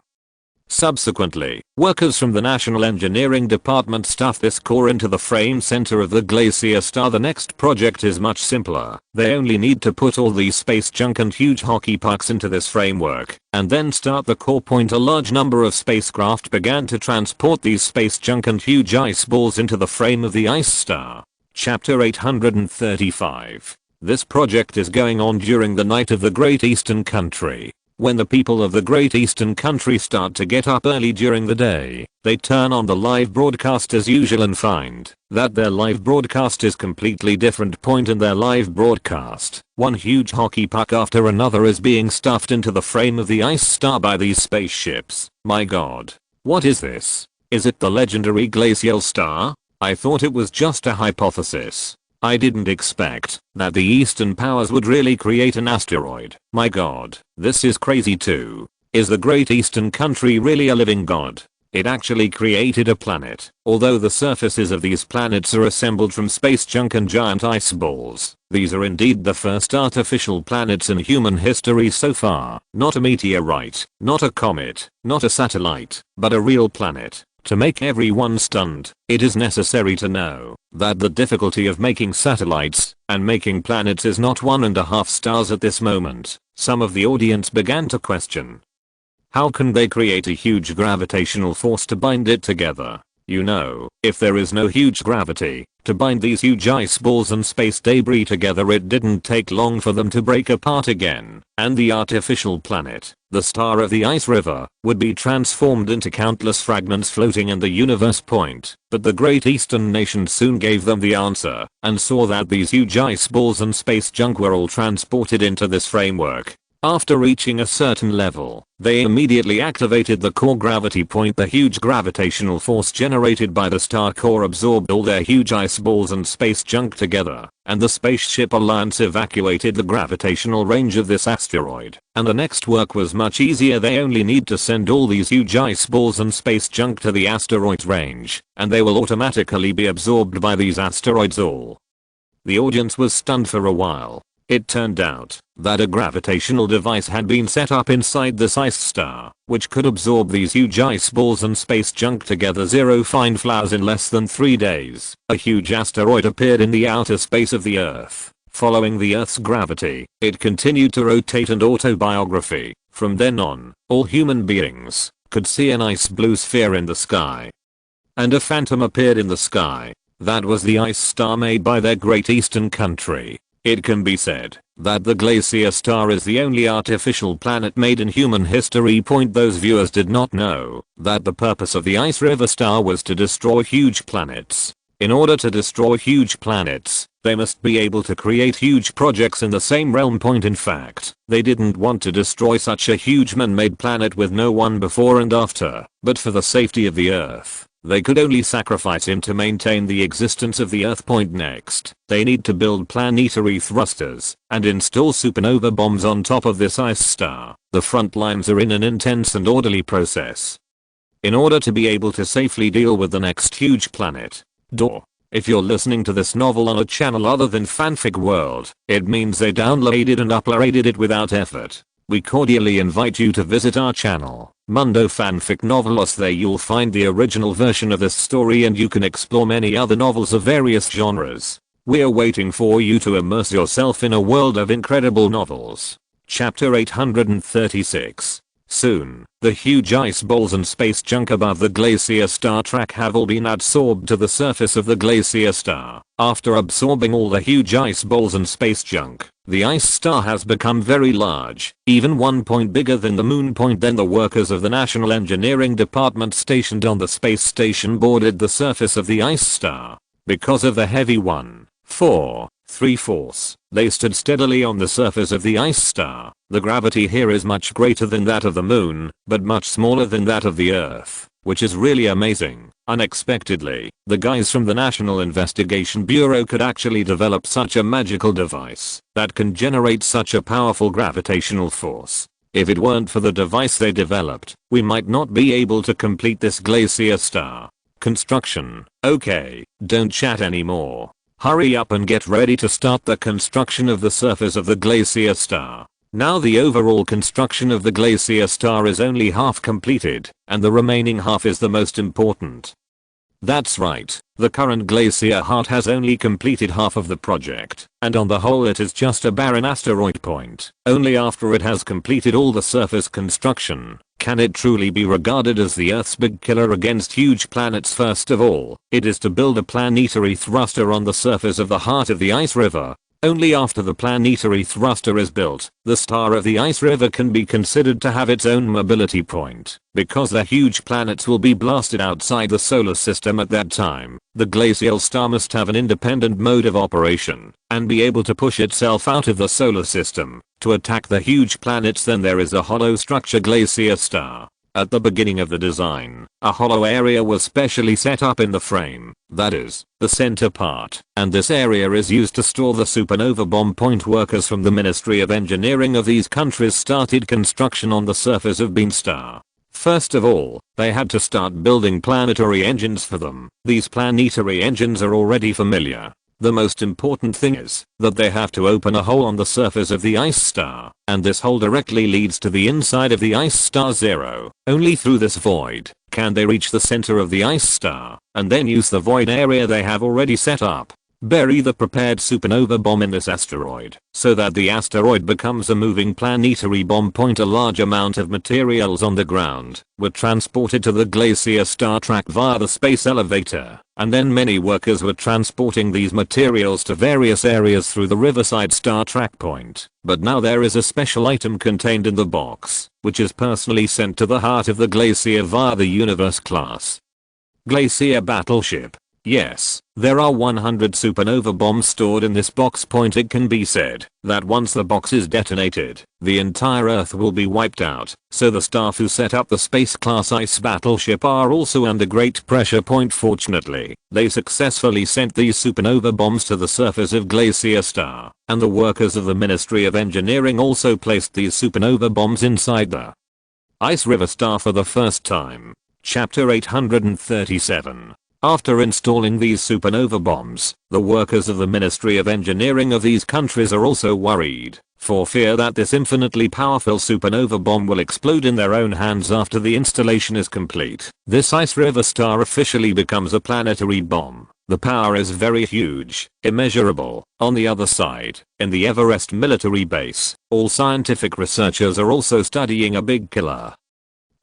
Subsequently, workers from the National Engineering Department stuff this core into the frame center of the Glacier star. The next project is much simpler. They only need to put all these space junk and huge hockey pucks into this framework, and then start the core. A large number of spacecraft began to transport these space junk and huge ice balls into the frame of the ice star. Chapter 835. This project is going on during the night of the Great Eastern Country. When the people of the Great Eastern Country start to get up early during the day, they turn on the live broadcast as usual and find that their live broadcast is completely different. In their live broadcast, one huge hockey puck after another is being stuffed into the frame of the ice star by these spaceships. My god. What is this? Is it the legendary glacial star? I thought it was just a hypothesis. I didn't expect that the Eastern powers would really create an asteroid. My god, this is crazy too. Is the Great Eastern Country really a living god? It actually created a planet, although the surfaces of these planets are assembled from space junk and giant ice balls. These are indeed the first artificial planets in human history so far. Not a meteorite, not a comet, not a satellite, but a real planet. To make everyone stunned, it is necessary to know that the difficulty of making satellites and making planets is not 1.5 stars at this moment. Some of the audience began to question. How can they create a huge gravitational force to bind it together? You know, if there is no huge gravity to bind these huge ice balls and space debris together, it didn't take long for them to break apart again, and the artificial planet, the star of the Ice River, would be transformed into countless fragments floating in the universe. But the Great Eastern nation soon gave them the answer, and saw that these huge ice balls and space junk were all transported into this framework. After reaching a certain level, they immediately activated the core gravity. The huge gravitational force generated by the star core absorbed all their huge ice balls and space junk together, and the Spaceship Alliance evacuated the gravitational range of this asteroid. And the next work was much easier. They only need to send all these huge ice balls and space junk to the asteroid's range, and they will automatically be absorbed by these asteroids all. The audience was stunned for a while. It turned out that a gravitational device had been set up inside this ice star, which could absorb these huge ice balls and space junk together. Zero fine flowers. In less than 3 days, a huge asteroid appeared in the outer space of the Earth. Following the Earth's gravity, it continued to rotate. And autobiography. From then on, all human beings could see an ice blue sphere in the sky. And a phantom appeared in the sky. That was the ice star made by their great eastern country. It can be said that the glacier star is the only artificial planet made in human history. Those viewers did not know that the purpose of the ice river star was to destroy huge planets. In order to destroy huge planets, they must be able to create huge projects in the same realm. In fact, they didn't want to destroy such a huge man-made planet with no one before and after, but for the safety of the Earth, they could only sacrifice him to maintain the existence of the Earth. Next, they need to build planetary thrusters and install supernova bombs on top of this ice star. The front lines are in an intense and orderly process. In order to be able to safely deal with the next huge planet. If you're listening to this novel on a channel other than Fanfic World, it means they downloaded and uploaded it without effort. We cordially invite you to visit our channel, Mundo Fanfic Novelos. There you'll find the original version of this story and you can explore many other novels of various genres. We're waiting for you to immerse yourself in a world of incredible novels. Chapter 836. Soon, the huge ice balls and space junk above the glacier star track have all been adsorbed to the surface of the glacier star. After absorbing all the huge ice balls and space junk, the ice star has become very large, even 1 point bigger than the moon. Then the workers of the National Engineering Department stationed on the space station boarded the surface of the ice star. Because of the heavy 1.43 force, they stood steadily on the surface of the ice star. The gravity here is much greater than that of the moon, but much smaller than that of the Earth, which is really amazing. Unexpectedly, the guys from the National Investigation Bureau could actually develop such a magical device that can generate such a powerful gravitational force. If it weren't for the device they developed, we might not be able to complete this glacier star. Construction. Okay, don't chat anymore. Hurry up and get ready to start the construction of the surface of the glacier star. Now the overall construction of the glacier star is only half completed, and the remaining half is the most important. That's right, the current glacier heart has only completed half of the project, and on the whole it is just a barren asteroid point. Only after it has completed all the surface construction can it truly be regarded as the Earth's big killer against huge planets. First of all, it is to build a planetary thruster on the surface of the heart of the ice river. Only after the planetary thruster is built, the star of the ice river can be considered to have its own mobility point. Because the huge planets will be blasted outside the solar system at that time, the glacial star must have an independent mode of operation and be able to push itself out of the solar system to attack the huge planets. Then there is a hollow structure glacier star. At the beginning of the design, a hollow area was specially set up in the frame, that is, the center part, and this area is used to store the supernova bomb. Workers from the Ministry of Engineering of these countries started construction on the surface of Bean Star. First of all, they had to start building planetary engines for them. These planetary engines are already familiar. The most important thing is that they have to open a hole on the surface of the ice star, and this hole directly leads to the inside of the ice star 0. Only through this void can they reach the center of the ice star, and then use the void area they have already set up. Bury the prepared supernova bomb in this asteroid, so that the asteroid becomes a moving planetary bomb. A large amount of materials on the ground were transported to the glacier star track via the space elevator, and then many workers were transporting these materials to various areas through the Riverside Star track point. But now there is a special item contained in the box, which is personally sent to the heart of the glacier via the Universe class glacier battleship. Yes, there are 100 supernova bombs stored in this box. It can be said that once the box is detonated, the entire Earth will be wiped out, so the staff who set up the space class ice battleship are also under great pressure. Fortunately, they successfully sent these supernova bombs to the surface of Glacier Star, and the workers of the Ministry of Engineering also placed these supernova bombs inside the Ice River Star for the first time. Chapter 837. After installing these supernova bombs, the workers of the Ministry of Engineering of these countries are also worried, for fear that this infinitely powerful supernova bomb will explode in their own hands after the installation is complete. This Ice River Star officially becomes a planetary bomb. The power is very huge, immeasurable. On the other side, in the Everest military base, all scientific researchers are also studying a big killer.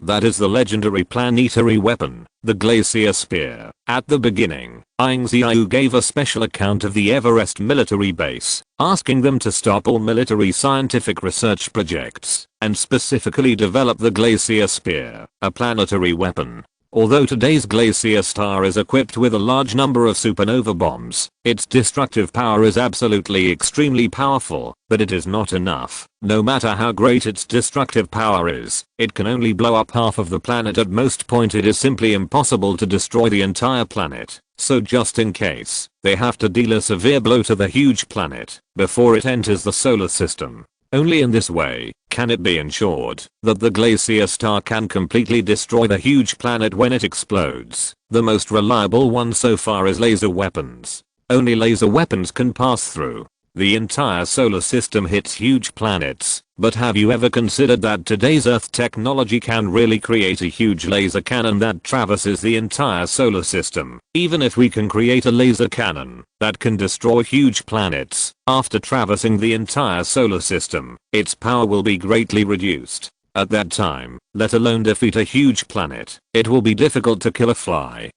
That is the legendary planetary weapon, the Glacier Spear. At the beginning, Ying Ziyue gave a special account of the Everest military base, asking them to stop all military scientific research projects, and specifically develop the Glacier Spear, a planetary weapon. Although today's Glacier Star is equipped with a large number of supernova bombs, its destructive power is absolutely extremely powerful, but it is not enough. No matter how great its destructive power is, it can only blow up half of the planet at most point. It is simply impossible to destroy the entire planet. So just in case, they have to deal a severe blow to the huge planet before it enters the solar system. Only in this way can it be ensured that the Glacier Star can completely destroy the huge planet when it explodes. The most reliable one so far is laser weapons. Only laser weapons can pass through the entire solar system, hits huge planets. But have you ever considered that today's Earth technology can really create a huge laser cannon that traverses the entire solar system? Even if we can create a laser cannon that can destroy huge planets, after traversing the entire solar system, its power will be greatly reduced. At that time, let alone defeat a huge planet, it will be difficult to kill a fly.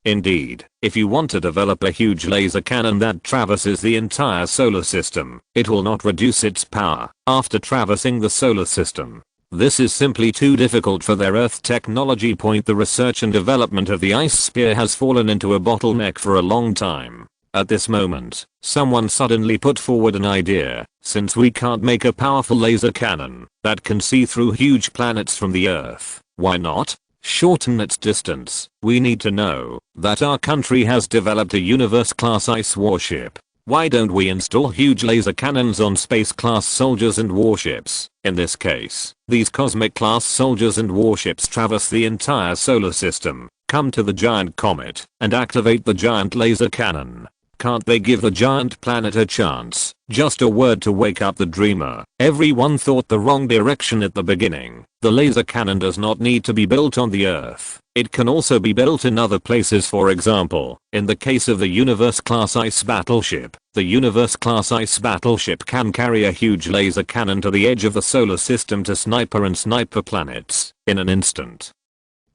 Indeed, if you want to develop a huge laser cannon that traverses the entire solar system, it will not reduce its power after traversing the solar system. This is simply too difficult for their Earth technology. The research and development of the ice spear has fallen into a bottleneck for a long time. At this moment, someone suddenly put forward an idea. Since we can't make a powerful laser cannon that can see through huge planets from the Earth, why not shorten its distance? We need to know that our country has developed a universe-class ice warship. Why don't we install huge laser cannons on space-class soldiers and warships? In this case, these cosmic-class soldiers and warships traverse the entire solar system, come to the giant comet, and activate the giant laser cannon. Can't they give the giant planet a chance? Just a word to wake up the dreamer. Everyone thought the wrong direction at the beginning. The laser cannon does not need to be built on the Earth. It can also be built in other places. For example, in the case of the Universe-class ice battleship, the Universe-class ice battleship can carry a huge laser cannon to the edge of the solar system to snipe planets in an instant.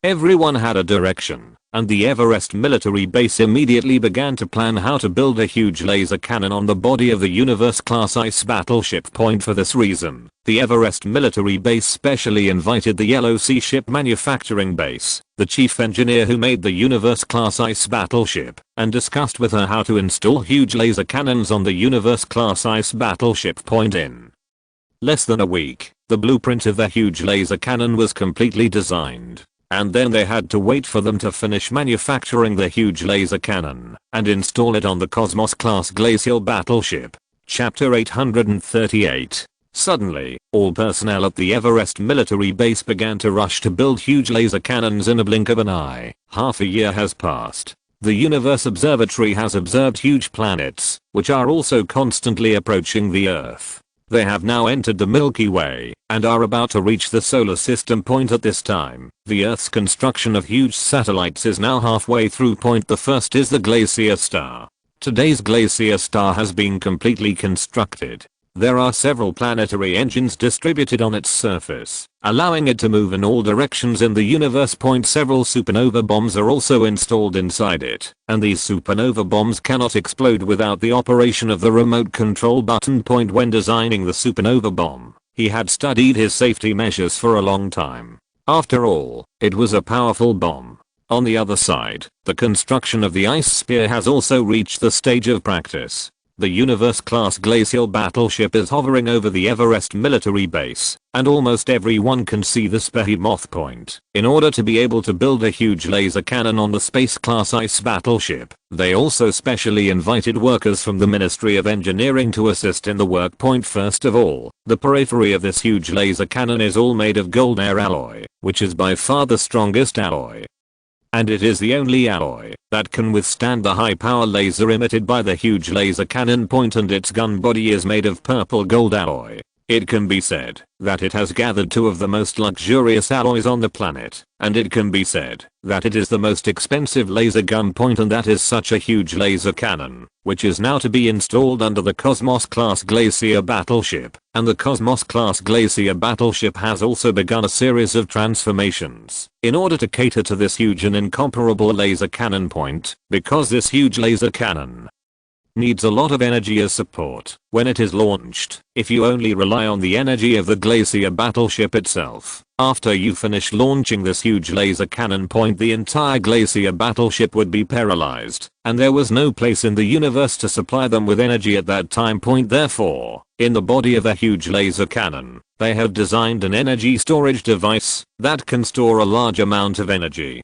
Everyone had a direction, and the Everest military base immediately began to plan how to build a huge laser cannon on the body of the Universe-class ice battleship. For this reason, the Everest military base specially invited the Yellow Sea Ship Manufacturing Base, the chief engineer who made the Universe-class ice battleship, and discussed with her how to install huge laser cannons on the Universe-class ice battleship. In less than a week, the blueprint of the huge laser cannon was completely designed. And then they had to wait for them to finish manufacturing the huge laser cannon and install it on the Cosmos-class glacial battleship. Chapter 838. Suddenly, all personnel at the Everest military base began to rush to build huge laser cannons in a blink of an eye. Half a year has passed. The Universe Observatory has observed huge planets, which are also constantly approaching the Earth. They have now entered the Milky Way and are about to reach the solar system. At this time, the Earth's construction of huge satellites is now halfway through. The first is the Glacier Star. Today's Glacier Star has been completely constructed. There are several planetary engines distributed on its surface, allowing it to move in all directions in the universe. Several supernova bombs are also installed inside it, and these supernova bombs cannot explode without the operation of the remote control button. When designing the supernova bomb, he had studied his safety measures for a long time. After all, it was a powerful bomb. On the other side, the construction of the ice spear has also reached the stage of practice. The Universe-class glacial battleship is hovering over the Everest military base, and almost everyone can see this behemoth. In order to be able to build a huge laser cannon on the space-class ice battleship, they also specially invited workers from the Ministry of Engineering to assist in the work. First of all, the periphery of this huge laser cannon is all made of gold air alloy, which is by far the strongest alloy. And it is the only alloy that can withstand the high power laser emitted by the huge laser cannon. And its gun body is made of purple gold alloy. It can be said that it has gathered two of the most luxurious alloys on the planet, and it can be said that it is the most expensive laser gun point, and that is such a huge laser cannon, which is now to be installed under the Cosmos-class Glacier battleship, and the Cosmos-class Glacier battleship has also begun a series of transformations in order to cater to this huge and incomparable laser cannon point, because this huge laser cannon needs a lot of energy as support when it is launched. If you only rely on the energy of the Glacier battleship itself, after you finish launching this huge laser cannon point, the entire Glacier battleship would be paralyzed, and there was no place in the universe to supply them with energy at that time point. Therefore, in the body of a huge laser cannon, they have designed an energy storage device that can store a large amount of energy,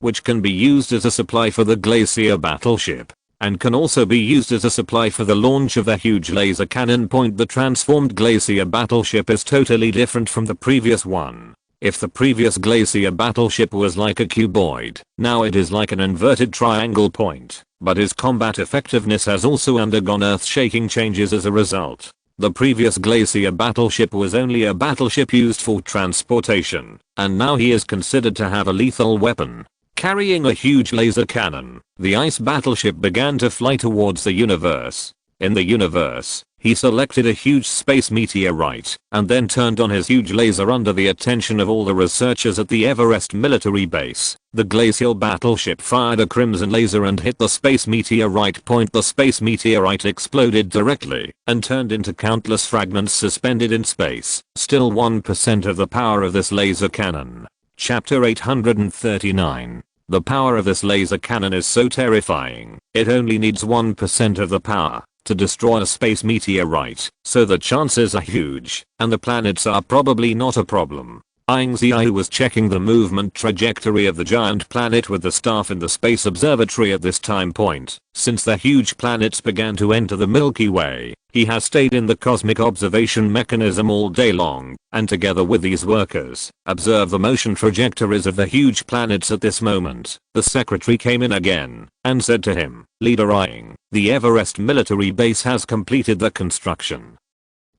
which can be used as a supply for the Glacier battleship, and can also be used as a supply for the launch of a huge laser cannon point. The transformed Glacier battleship is totally different from the previous one. If the previous Glacier battleship was like a cuboid, now it is like an inverted triangle point, but its combat effectiveness has also undergone earth-shaking changes as a result. The previous Glacier battleship was only a battleship used for transportation, and now he is considered to have a lethal weapon. Carrying a huge laser cannon, the ice battleship began to fly towards the universe. In the universe, he selected a huge space meteorite and then turned on his huge laser under the attention of all the researchers at the Everest military base. The glacial battleship fired a crimson laser and hit the space meteorite point. The space meteorite exploded directly and turned into countless fragments suspended in space. Still 1% of the power of this laser cannon. Chapter 839. The power of this laser cannon is so terrifying, it only needs 1% of the power to destroy a space meteorite, so the chances are huge, and the planets are probably not a problem. Ying Ziyue was checking the movement trajectory of the giant planet with the staff in the space observatory at this time point. Since the huge planets began to enter the Milky Way, he has stayed in the cosmic observation mechanism all day long, and together with these workers, observe the motion trajectories of the huge planets at this moment. The secretary came in again and said to him, "Leader Ying, the Everest military base has completed the construction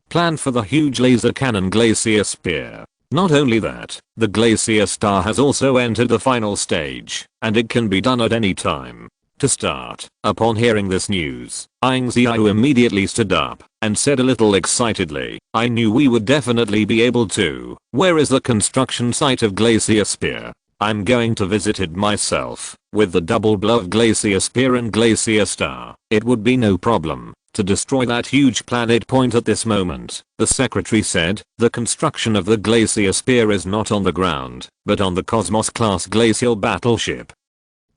plan for the huge laser cannon Glacier Spear. Not only that, the Glacier Star has also entered the final stage, and it can be done at any time. To start." Upon hearing this news, Ying Ziyue immediately stood up and said a little excitedly, "I knew we would definitely be able to. Where is the construction site of Glacier Spear? I'm going to visit it myself. With the double blow of Glacier Spear and Glacier Star, it would be no problem to destroy that huge planet point at this moment." The secretary said, "The construction of the Glacier Spear is not on the ground, but on the Cosmos-class glacial battleship."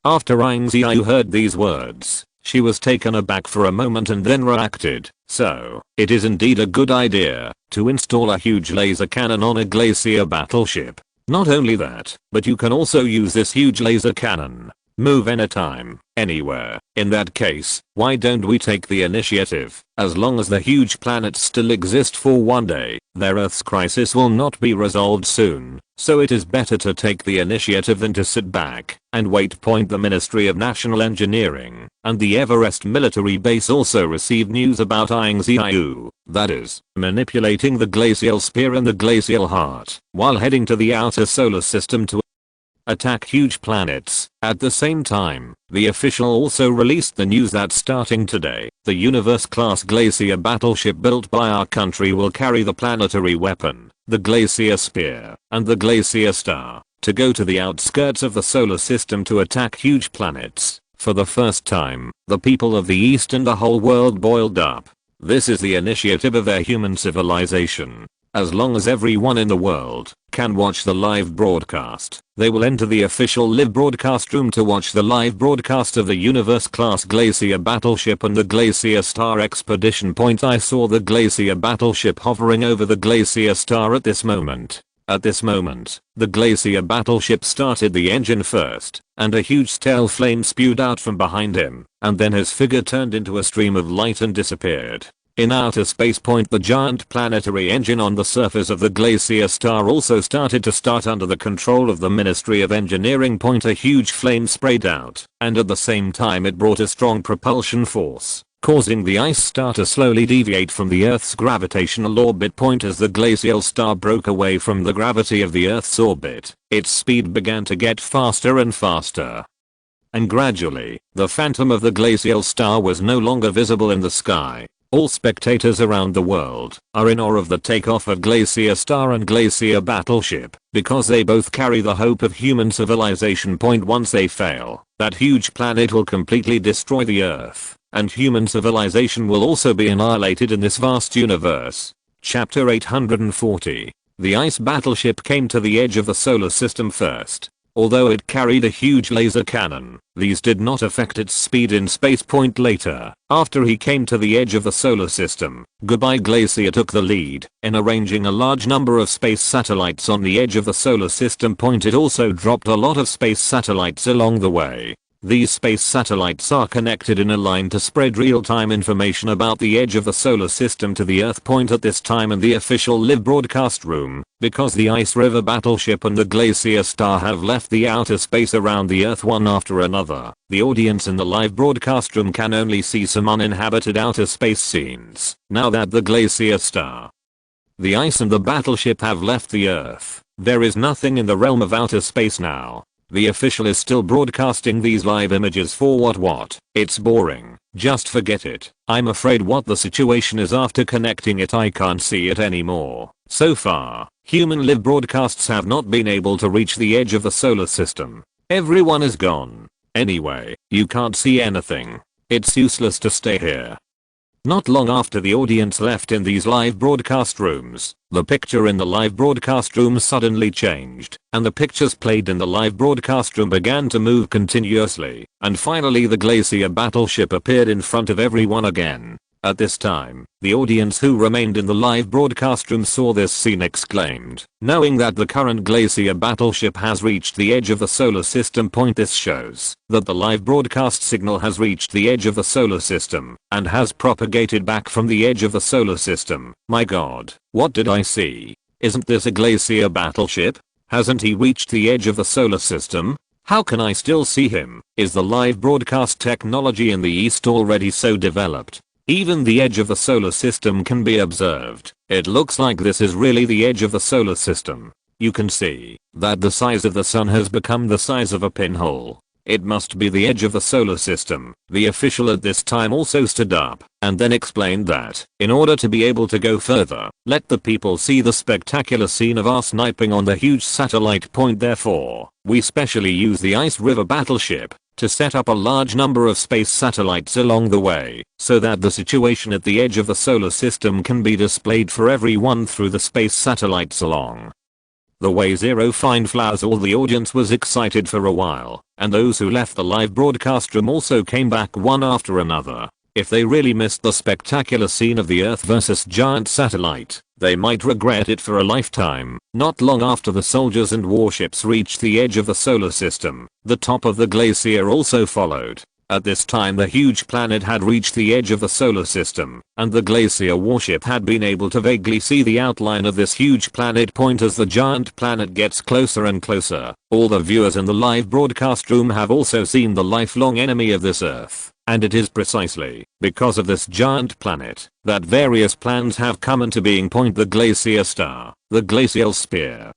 After Ying Ziyue heard these words, she was taken aback for a moment and then reacted, "So, it is indeed a good idea to install a huge laser cannon on a glacier battleship. Not only that, but you can also use this huge laser cannon move anytime, anywhere. In that case, why don't we take the initiative? As long as the huge planets still exist for one day, their Earth's crisis will not be resolved soon, so it is better to take the initiative than to sit back and wait." The Ministry of National Engineering and the Everest military base also received news about Ying Ziyue, that is, manipulating the glacial spear and the glacial heart while heading to the outer solar system to attack huge planets. At the same time, the official also released the news that starting today, the Universe-class glacier battleship built by our country will carry the planetary weapon, the Glacier Spear, and the Glacier Star, to go to the outskirts of the solar system to attack huge planets. For the first time, the people of the East and the whole world boiled up. This is the initiative of their human civilization. As long as everyone in the world can watch the live broadcast, they will enter the official live broadcast room to watch the live broadcast of the Universe-class glacier battleship and the Glacier Star expedition. I saw the glacier battleship hovering over the Glacier Star at this moment. At this moment, the glacier battleship started the engine first, and a huge tail flame spewed out from behind him, and then his figure turned into a stream of light and disappeared. In outer space, the giant planetary engine on the surface of the Glacier Star also started to start under the control of the Ministry of Engineering. A huge flame sprayed out, and at the same time it brought a strong propulsion force causing the ice star to slowly deviate from the Earth's gravitational orbit point. As the glacial star broke away from the gravity of the Earth's orbit, its speed began to get faster and faster. And gradually, the phantom of the glacial star was no longer visible in the sky. All spectators around the world are in awe of the takeoff of Glacier Star and Glacier Battleship, because they both carry the hope of human civilization. Once they fail, that huge planet will completely destroy the Earth, and human civilization will also be annihilated in this vast universe. Chapter 840. The ice battleship came to the edge of the solar system first. Although it carried a huge laser cannon, these did not affect its speed in space. Later, after he came to the edge of the solar system, Goodbye Glacier took the lead in arranging a large number of space satellites on the edge of the solar system. It also dropped a lot of space satellites along the way. These space satellites are connected in a line to spread real-time information about the edge of the solar system to the Earth. At this time in the official live broadcast room, because the Ice River Battleship and the Glacier Star have left the outer space around the Earth one after another, the audience in the live broadcast room can only see some uninhabited outer space scenes. Now that the Glacier Star, the ice and the battleship have left the Earth, there is nothing in the realm of outer space now. The official is still broadcasting these live images for what? It's boring. Just forget it. I'm afraid what the situation is after connecting it, I can't see it anymore. So far, human live broadcasts have not been able to reach the edge of the solar system. Everyone is gone. Anyway, you can't see anything. It's useless to stay here. Not long after the audience left in these live broadcast rooms, the picture in the live broadcast room suddenly changed, and the pictures played in the live broadcast room began to move continuously, and finally the Glacier Battleship appeared in front of everyone again. At this time, the audience who remained in the live broadcast room saw this scene exclaimed, knowing that the current Glacier Battleship has reached the edge of the solar system. This shows that the live broadcast signal has reached the edge of the solar system and has propagated back from the edge of the solar system. My god, what did I see? Isn't this a Glacier Battleship? Hasn't he reached the edge of the solar system? How can I still see him? Is the live broadcast technology in the East already so developed? Even the edge of the solar system can be observed. It looks like this is really the edge of the solar system. You can see that the size of the sun has become the size of a pinhole. It must be the edge of the solar system. The official at this time also stood up and then explained that, in order to be able to go further, let the people see the spectacular scene of our sniping on the huge satellite. Therefore, we specially use the Ice River Battleship to set up a large number of space satellites along the way, so that the situation at the edge of the solar system can be displayed for everyone through the space satellites along the way. Zero fine flowers. All the audience was excited for a while, and those who left the live broadcast room also came back one after another. If they really missed the spectacular scene of the Earth versus giant satellite, they might regret it for a lifetime. Not long after the soldiers and warships reached the edge of the solar system, the top of the glacier also followed. At this time the huge planet had reached the edge of the solar system, and the glacier warship had been able to vaguely see the outline of this huge planet. As the giant planet gets closer and closer, all the viewers in the live broadcast room have also seen the lifelong enemy of this Earth. And it is precisely because of this giant planet that various plans have come into being. The Glacier Star, the Glacial Spear,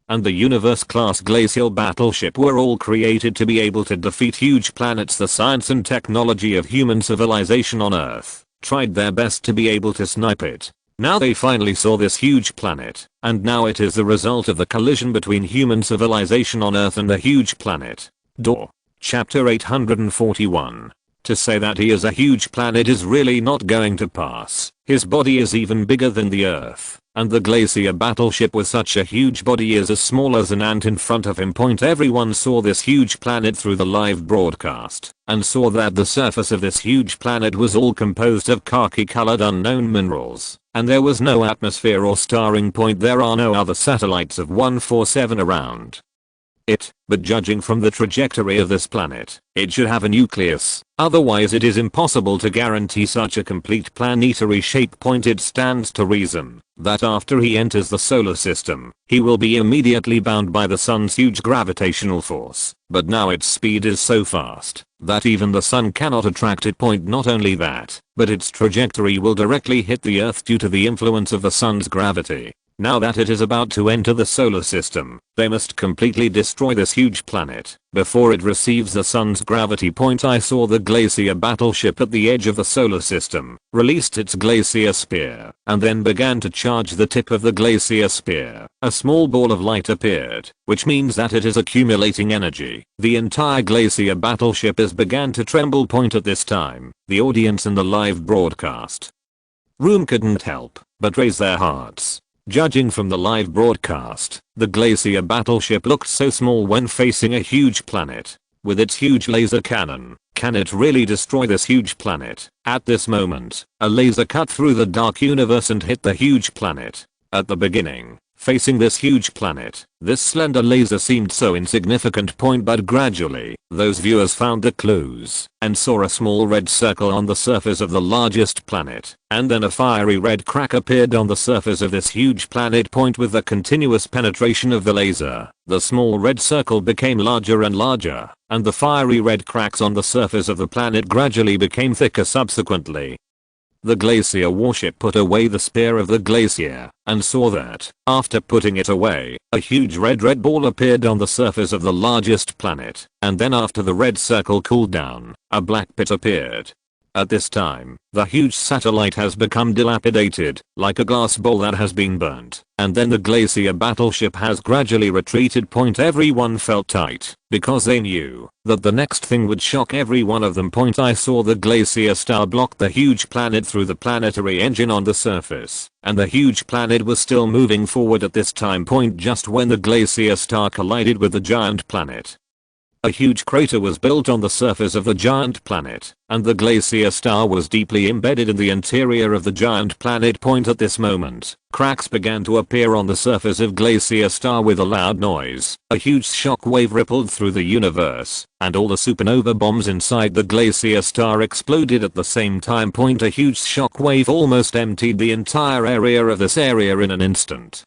and the Universe-class glacial battleship were all created to be able to defeat huge planets. The science and technology of human civilization on Earth tried their best to be able to snipe it. Now they finally saw this huge planet, and now it is the result of the collision between human civilization on Earth and the huge planet. Chapter 841. To say that he is a huge planet is really not going to pass. His body is even bigger than the Earth, and the Glacier Battleship with such a huge body is as small as an ant in front of him. Everyone saw this huge planet through the live broadcast, and saw that the surface of this huge planet was all composed of khaki-colored unknown minerals, and there was no atmosphere or starring point. There are no other satellites of 147 around it, but judging from the trajectory of this planet, it should have a nucleus, otherwise it is impossible to guarantee such a complete planetary shape. It stands to reason that after he enters the solar system, he will be immediately bound by the sun's huge gravitational force, but now its speed is so fast that even the sun cannot attract it. Not only that, but its trajectory will directly hit the earth due to the influence of the sun's gravity. Now that it is about to enter the solar system, they must completely destroy this huge planet before it receives the sun's gravity. I saw the glacier battleship at the edge of the solar system, released its glacier spear, and then began to charge the tip of the glacier spear. A small ball of light appeared, which means that it is accumulating energy. The entire glacier battleship began to tremble. At this time, the audience in the live broadcast room couldn't help but raise their hearts. Judging from the live broadcast, the glacier battleship looked so small when facing a huge planet. With its huge laser cannon, can it really destroy this huge planet? At this moment, a laser cut through the dark universe and hit the huge planet. At the beginning, facing this huge planet, this slender laser seemed so insignificant. But gradually, those viewers found the clues and saw a small red circle on the surface of the largest planet, and then a fiery red crack appeared on the surface of this huge planet. With the continuous penetration of the laser, the small red circle became larger and larger, and the fiery red cracks on the surface of the planet gradually became thicker. Subsequently, the glacier warship put away the spear of the glacier, and saw that, after putting it away, a huge red ball appeared on the surface of the largest planet, and then after the red circle cooled down, a black pit appeared. At this time, the huge satellite has become dilapidated, like a glass bowl that has been burnt, and then the glacier battleship has gradually retreated. Everyone felt tight, because they knew that the next thing would shock every one of them. I saw the glacier star block the huge planet through the planetary engine on the surface, and the huge planet was still moving forward at this time. Just when the glacier star collided with the giant planet, a huge crater was built on the surface of the giant planet, and the glacier star was deeply embedded in the interior of the giant planet. At this moment, cracks began to appear on the surface of glacier star with a loud noise. A huge shock wave rippled through the universe, and all the supernova bombs inside the glacier star exploded at the same time. A huge shock wave almost emptied the entire area of this area in an instant.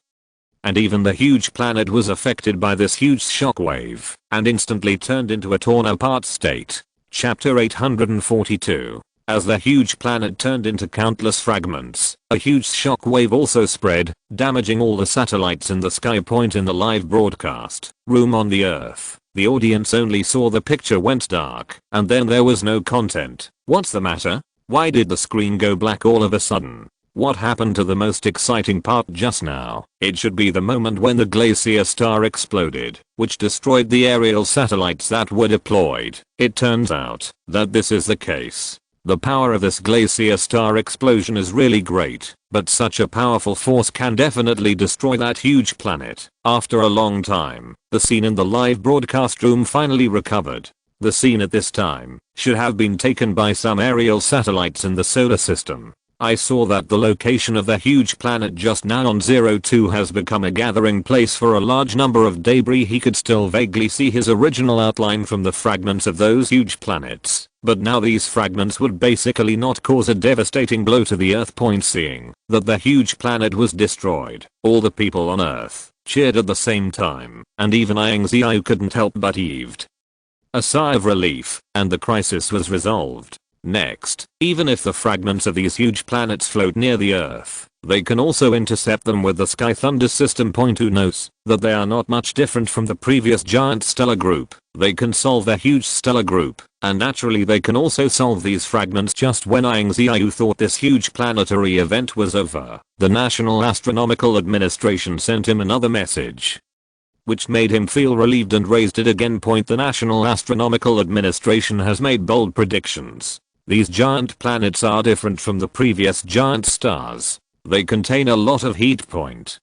And even the huge planet was affected by this huge shockwave, and instantly turned into a torn apart state. Chapter 842. As the huge planet turned into countless fragments, a huge shockwave also spread, damaging all the satellites in the sky. In the live broadcast room on the Earth, the audience only saw the picture went dark, and then there was no content. What's the matter? Why did the screen go black all of a sudden? What happened to the most exciting part just now? It should be the moment when the glacier star exploded, which destroyed the aerial satellites that were deployed. It turns out that this is the case. The power of this glacier star explosion is really great, but such a powerful force can definitely destroy that huge planet. After a long time, the scene in the live broadcast room finally recovered. The scene at this time should have been taken by some aerial satellites in the solar system. I saw that the location of the huge planet just now on 02 has become a gathering place for a large number of debris. He could still vaguely see his original outline from the fragments of those huge planets, but now these fragments would basically not cause a devastating blow to the Earth. Seeing that the huge planet was destroyed, all the people on Earth cheered at the same time, and even Ying Ziyue couldn't help but heaved a sigh of relief, and the crisis was resolved. Next, even if the fragments of these huge planets float near the Earth, they can also intercept them with the Sky Thunder system. Who knows that they are not much different from the previous giant stellar group. They can solve their huge stellar group, and naturally they can also solve these fragments. Just when Ying Ziyue thought this huge planetary event was over, the National Astronomical Administration sent him another message, which made him feel relieved and raised it again. The National Astronomical Administration has made bold predictions. These giant planets are different from the previous giant stars. They contain a lot of heat.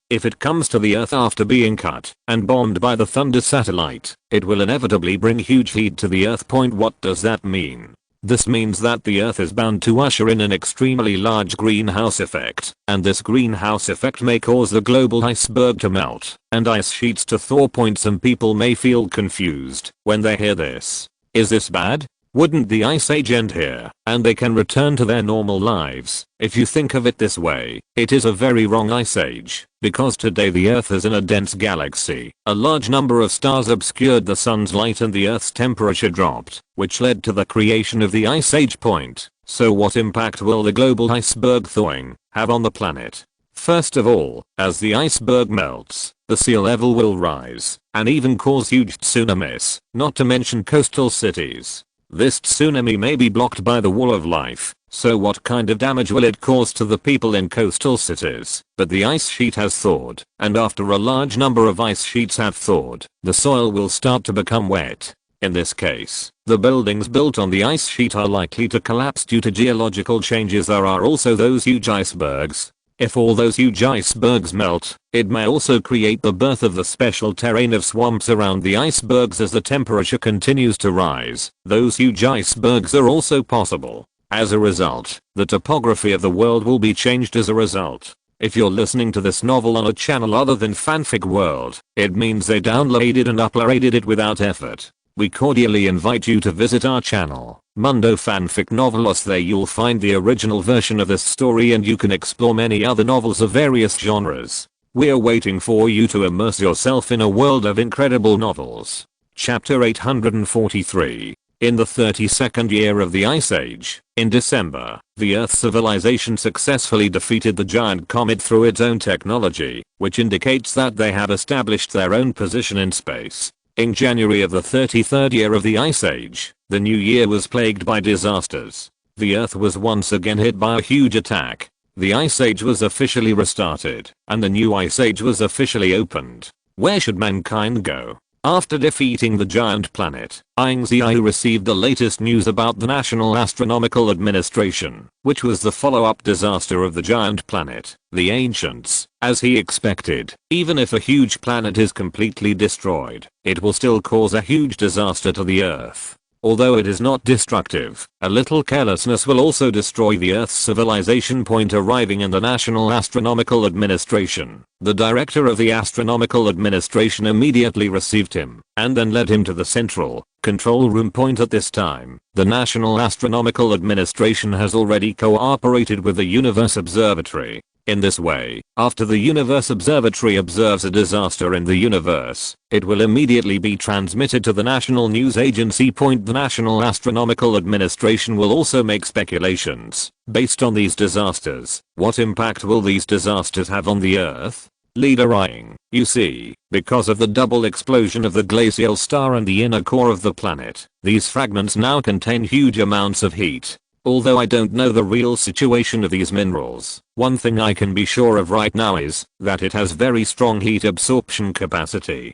If it comes to the Earth after being cut and bombed by the Thunder satellite, it will inevitably bring huge heat to the Earth. What does that mean? This means that the Earth is bound to usher in an extremely large greenhouse effect, and this greenhouse effect may cause the global iceberg to melt and ice sheets to thaw. Some people may feel confused when they hear this. Is this bad? Wouldn't the ice age end here, and they can return to their normal lives? If you think of it this way, it is a very wrong ice age, because today the Earth is in a dense galaxy. A large number of stars obscured the sun's light and the Earth's temperature dropped, which led to the creation of the ice age point. So what impact will the global iceberg thawing have on the planet? First of all, as the iceberg melts, the sea level will rise, and even cause huge tsunamis, not to mention coastal cities. This tsunami may be blocked by the wall of life, so what kind of damage will it cause to the people in coastal cities? But the ice sheet has thawed, and after a large number of ice sheets have thawed, the soil will start to become wet. In this case, the buildings built on the ice sheet are likely to collapse due to geological changes. There are also those huge icebergs. If all those huge icebergs melt, it may also create the birth of the special terrain of swamps around the icebergs as the temperature continues to rise. Those huge icebergs are also possible. As a result, the topography of the world will be changed as a result. If you're listening to this novel on a channel other than Fanfic World, it means they downloaded and uploaded it without effort. We cordially invite you to visit our channel, Mundo Fanfic Novelos. There you'll find the original version of this story and you can explore many other novels of various genres. We're waiting for you to immerse yourself in a world of incredible novels. Chapter 843. In the 32nd year of the Ice Age, in December, the Earth civilization successfully defeated the giant comet through its own technology, which indicates that they have established their own position in space. In January of the 33rd year of the Ice Age, the new year was plagued by disasters. The Earth was once again hit by a huge attack. The Ice Age was officially restarted, and the new Ice Age was officially opened. Where should mankind go? After defeating the giant planet, Ying Ziyue received the latest news about the National Astronomical Administration, which was the follow-up disaster of the giant planet. The ancients, as he expected, even if a huge planet is completely destroyed, it will still cause a huge disaster to the Earth. Although it is not destructive, a little carelessness will also destroy the Earth's civilization. Arriving in the National Astronomical Administration, the director of the Astronomical Administration immediately received him, and then led him to the central control room. At this time, the National Astronomical Administration has already cooperated with the Universe Observatory. In this way, after the Universe Observatory observes a disaster in the universe, it will immediately be transmitted to the National News Agency. The National Astronomical Administration will also make speculations based on these disasters. What impact will these disasters have on the Earth? Leader Ying, you see, because of the double explosion of the glacial star and the inner core of the planet, these fragments now contain huge amounts of heat. Although I don't know the real situation of these minerals, one thing I can be sure of right now is that it has very strong heat absorption capacity.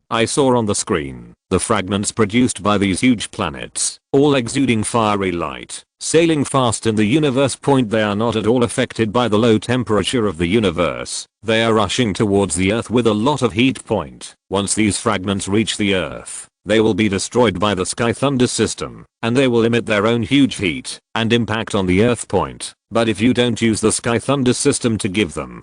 I saw on the screen the fragments produced by these huge planets, all exuding fiery light, sailing fast in the universe. They are not at all affected by the low temperature of the universe. They are rushing towards the Earth with a lot of heat. Once these fragments reach the Earth, they will be destroyed by the sky thunder system, and they will emit their own huge heat and impact on the Earth. But if you don't use the sky thunder system to give them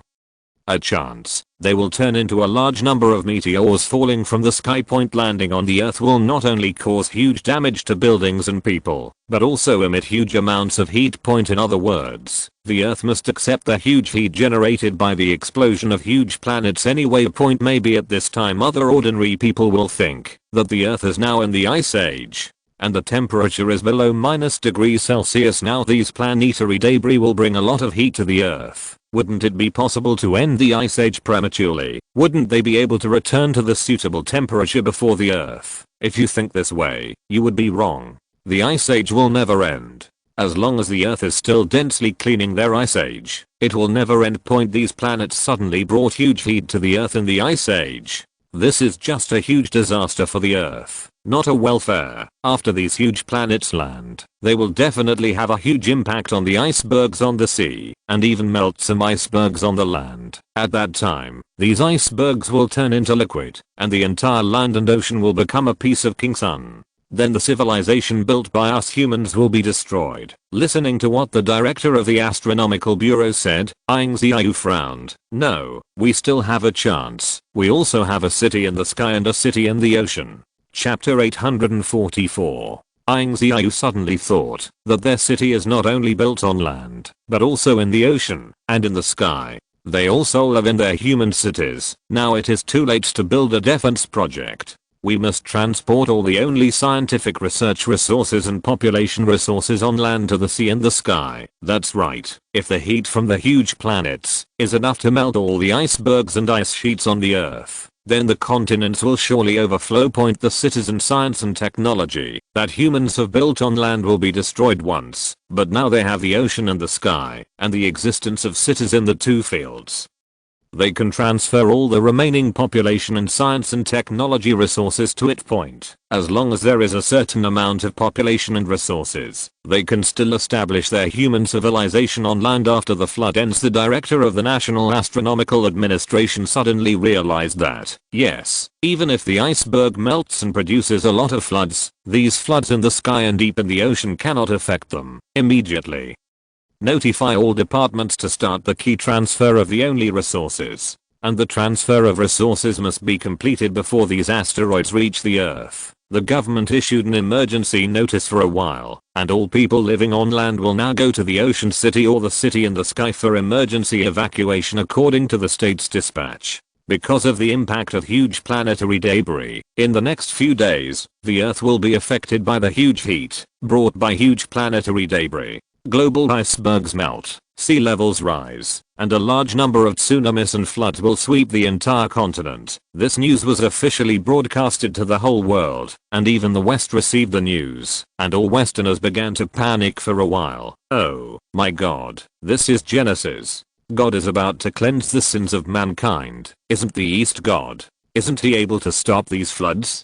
a chance, they will turn into a large number of meteors falling from the sky. Landing on the Earth will not only cause huge damage to buildings and people, but also emit huge amounts of heat. In other words, the Earth must accept the huge heat generated by the explosion of huge planets anyway. Maybe at this time other ordinary people will think that the Earth is now in the Ice Age, and the temperature is below -°C. Now these planetary debris will bring a lot of heat to the Earth. Wouldn't it be possible to end the Ice Age prematurely? Wouldn't they be able to return to the suitable temperature before the Earth? If you think this way, you would be wrong. The Ice Age will never end. As long as the Earth is still densely cleaning their Ice Age, it will never end. These planets suddenly brought huge heat to the Earth in the Ice Age. This is just a huge disaster for the Earth, not a welfare. After these huge planets land, they will definitely have a huge impact on the icebergs on the sea, and even melt some icebergs on the land. At that time, these icebergs will turn into liquid, and the entire land and ocean will become a piece of king sun. Then the civilization built by us humans will be destroyed. Listening to what the director of the Astronomical Bureau said, Ying Ziyue frowned. No, we still have a chance. We also have a city in the sky and a city in the ocean. Chapter 844. Ying Ziyue suddenly thought that their city is not only built on land, but also in the ocean and in the sky. They also live in their human cities. Now it is too late to build a defense project. We must transport all the only scientific research resources and population resources on land to the sea and the sky. That's right. If the heat from the huge planets is enough to melt all the icebergs and ice sheets on the Earth, then the continents will surely overflow. The cities and science and technology that humans have built on land will be destroyed once, but now they have the ocean and the sky, and the existence of cities in the two fields. They can transfer all the remaining population and science and technology resources to it. As long as there is a certain amount of population and resources, they can still establish their human civilization on land after the flood ends. The director of the National Astronomical Administration suddenly realized that, yes, even if the iceberg melts and produces a lot of floods, these floods in the sky and deep in the ocean cannot affect them immediately. Notify all departments to start the key transfer of the only resources, and the transfer of resources must be completed before these asteroids reach the Earth. The government issued an emergency notice for a while, and all people living on land will now go to the ocean city or the city in the sky for emergency evacuation according to the state's dispatch. Because of the impact of huge planetary debris, in the next few days, the Earth will be affected by the huge heat brought by huge planetary debris. Global icebergs melt, sea levels rise, and a large number of tsunamis and floods will sweep the entire continent. This news was officially broadcasted to the whole world, and even the West received the news, and all Westerners began to panic for a while. Oh my God, this is Genesis. God is about to cleanse the sins of mankind. Isn't the East God? Isn't he able to stop these floods?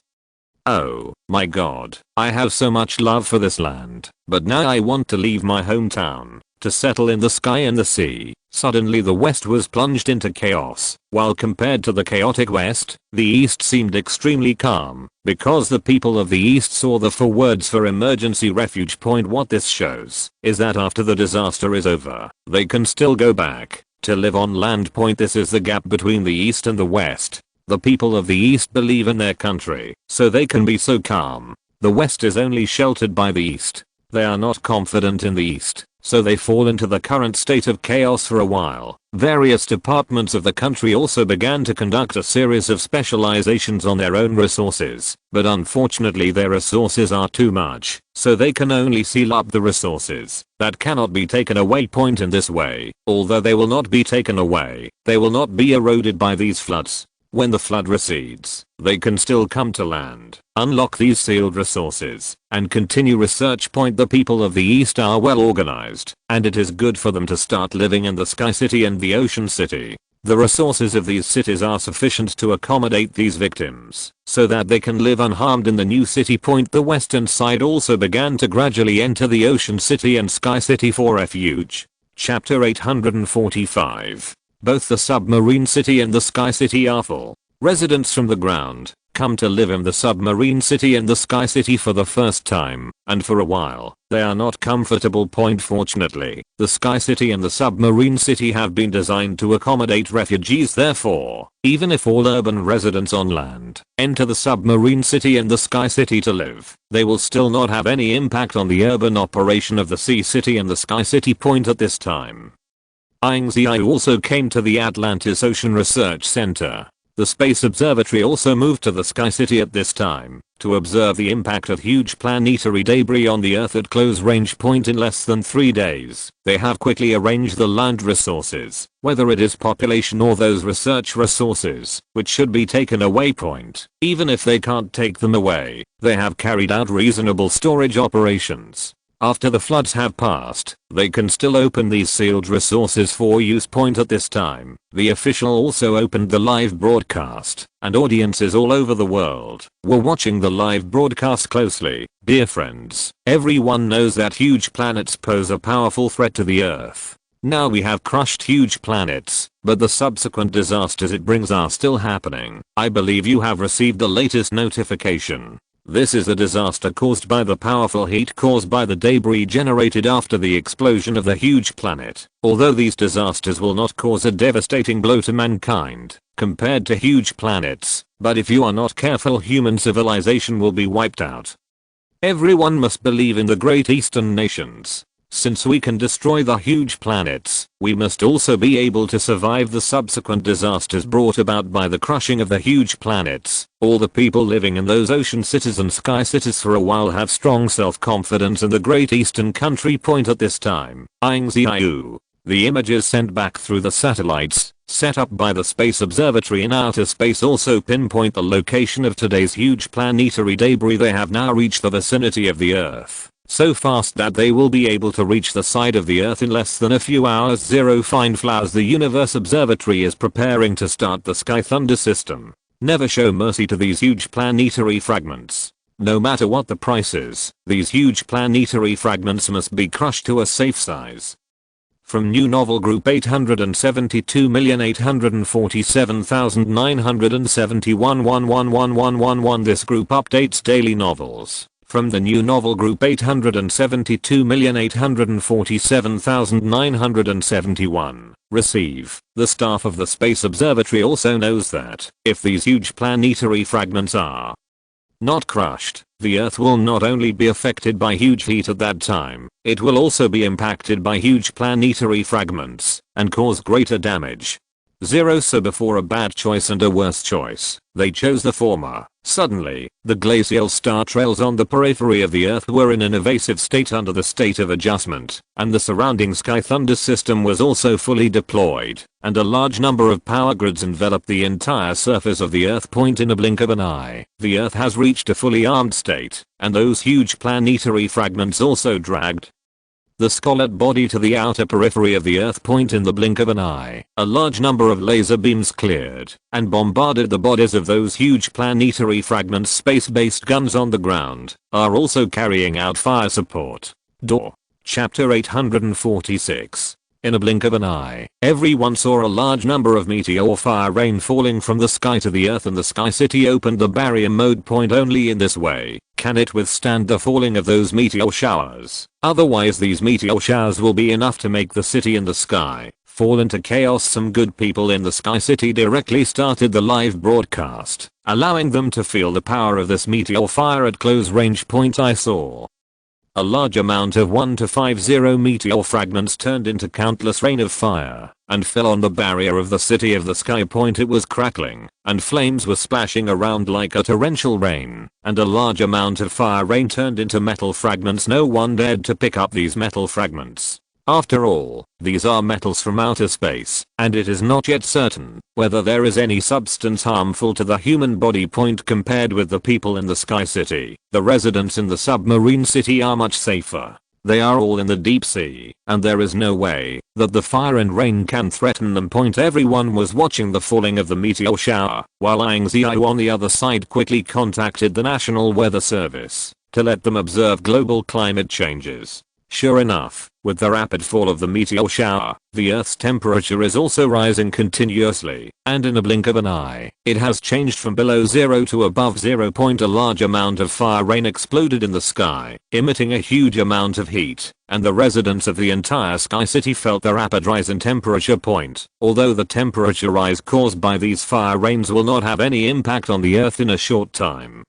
Oh my God, I have so much love for this land, but now I want to leave my hometown, to settle in the sky and the sea. Suddenly the West was plunged into chaos, while compared to the chaotic West, the East seemed extremely calm, because the people of the East saw the 4 words for emergency refuge. What this shows is that after the disaster is over, they can still go back to live on land. This is the gap between the East and the West. The people of the East believe in their country, so they can be so calm. The West is only sheltered by the East. They are not confident in the East, so they fall into the current state of chaos for a while. Various departments of the country also began to conduct a series of specializations on their own resources, but unfortunately their resources are too much, so they can only seal up the resources that cannot be taken away. In this way, although they will not be taken away, they will not be eroded by these floods. When the flood recedes, they can still come to land, unlock these sealed resources, and continue research. The people of the East are well organized, and it is good for them to start living in the Sky City and the Ocean City. The resources of these cities are sufficient to accommodate these victims, so that they can live unharmed in the new city. The western side also began to gradually enter the Ocean City and Sky City for refuge. Chapter 845. Both the submarine city and the Sky City are full. Residents from the ground come to live in the submarine city and the Sky City for the first time, and for a while, they are not comfortable. Fortunately, the Sky City and the submarine city have been designed to accommodate refugees. Therefore, even if all urban residents on land enter the submarine city and the Sky City to live, they will still not have any impact on the urban operation of the Sea City and the Sky City. At this time, Ying Ziyue also came to the Atlantis Ocean Research Center. The Space Observatory also moved to the Sky City at this time to observe the impact of huge planetary debris on the Earth at close range. In less than 3 days, they have quickly arranged the land resources, whether it is population or those research resources, which should be taken away. Even if they can't take them away, they have carried out reasonable storage operations. After the floods have passed, they can still open these sealed resources for use. At this time, the official also opened the live broadcast, and audiences all over the world were watching the live broadcast closely. Dear friends, everyone knows that huge planets pose a powerful threat to the Earth. Now we have crushed huge planets, but the subsequent disasters it brings are still happening. I believe you have received the latest notification. This is a disaster caused by the powerful heat caused by the debris generated after the explosion of the huge planet. Although these disasters will not cause a devastating blow to mankind compared to huge planets, but if you are not careful, human civilization will be wiped out. Everyone must believe in the Great Eastern nations. Since we can destroy the huge planets, we must also be able to survive the subsequent disasters brought about by the crushing of the huge planets. All the people living in those ocean cities and sky cities for a while have strong self-confidence in the Great Eastern country point at this time. Ying Ziyue. The images sent back through the satellites, set up by the Space Observatory in outer space also pinpoint the location of today's huge planetary debris. They have now reached the vicinity of the Earth. So fast that they will be able to reach the side of the Earth in less than a few hours. 0 Find flowers. The Universe Observatory is preparing to start the Sky Thunder system. Never show mercy to these huge planetary fragments. No matter what the price is, these huge planetary fragments must be crushed to a safe size. From New Novel Group 872,847,971 This group updates daily novels. From the New Novel Group 872,847,971. Receive. The staff of the Space Observatory also knows that if these huge planetary fragments are not crushed, the Earth will not only be affected by huge heat at that time, it will also be impacted by huge planetary fragments and cause greater damage. 0 So before a bad choice and a worse choice, they chose the former. Suddenly, the glacial star trails on the periphery of the Earth were in an evasive state under the state of adjustment, and the surrounding Sky Thunder system was also fully deployed, and a large number of power grids enveloped the entire surface of the Earth point in a blink of an eye. The Earth has reached a fully armed state, and those huge planetary fragments also dragged the scarlet body to the outer periphery of the Earth point in the blink of an eye. A large number of laser beams cleared and bombarded the bodies of those huge planetary fragments. Space-based guns on the ground are also carrying out fire support. Chapter 846. In a blink of an eye, everyone saw a large number of meteor fire rain falling from the sky to the Earth, and the Sky City opened the barrier mode point. Only in this way can it withstand the falling of those meteor showers. Otherwise these meteor showers will be enough to make the city and the sky fall into chaos. Some good people in the Sky City directly started the live broadcast, allowing them to feel the power of this meteor fire at close range. I saw a large amount of 1 to 50 meteor fragments turned into countless rain of fire and fell on the barrier of the city of the sky point. It was crackling and flames were splashing around like a torrential rain, and a large amount of fire rain turned into metal fragments. No one dared to pick up these metal fragments. After all, these are metals from outer space, and it is not yet certain whether there is any substance harmful to the human body. Compared with the people in the Sky City, the residents in the submarine city are much safer. They are all in the deep sea, and there is no way that the fire and rain can threaten them. Everyone was watching the falling of the meteor shower, while Ying Ziyue on the other side quickly contacted the National Weather Service to let them observe global climate changes. Sure enough, with the rapid fall of the meteor shower, the Earth's temperature is also rising continuously, and in a blink of an eye, it has changed from below 0 to above 0. A large amount of fire rain exploded in the sky, emitting a huge amount of heat, and the residents of the entire Sky City felt the rapid rise in temperature. Although the temperature rise caused by these fire rains will not have any impact on the Earth in a short time,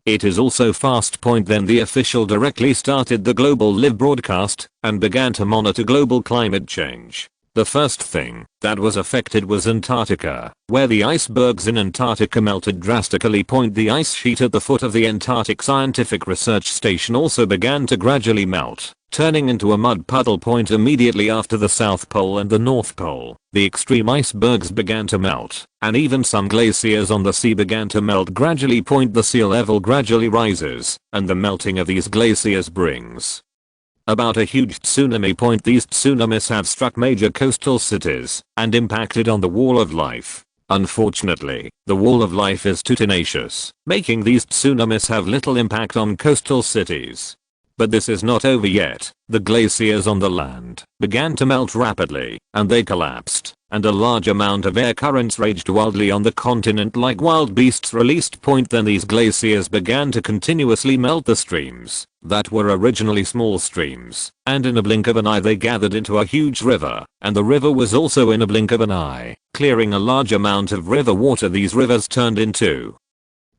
it is also fast. Then the official directly started the global live broadcast and began to monitor global climate change. The first thing that was affected was Antarctica, where the icebergs in Antarctica melted drastically. The ice sheet at the foot of the Antarctic Scientific Research Station also began to gradually melt, turning into a mud puddle. Immediately after the South Pole and the North Pole, the extreme icebergs began to melt, and even some glaciers on the sea began to melt gradually. The sea level gradually rises, and the melting of these glaciers brings about a huge tsunami. These tsunamis have struck major coastal cities and impacted on the wall of life. Unfortunately, the wall of life is too tenacious, making these tsunamis have little impact on coastal cities. But this is not over yet. The glaciers on the land began to melt rapidly, and they collapsed, and a large amount of air currents raged wildly on the continent like wild beasts released. Then these glaciers began to continuously melt the streams that were originally small streams, and in a blink of an eye they gathered into a huge river, and the river was also in a blink of an eye clearing a large amount of river water. These rivers turned into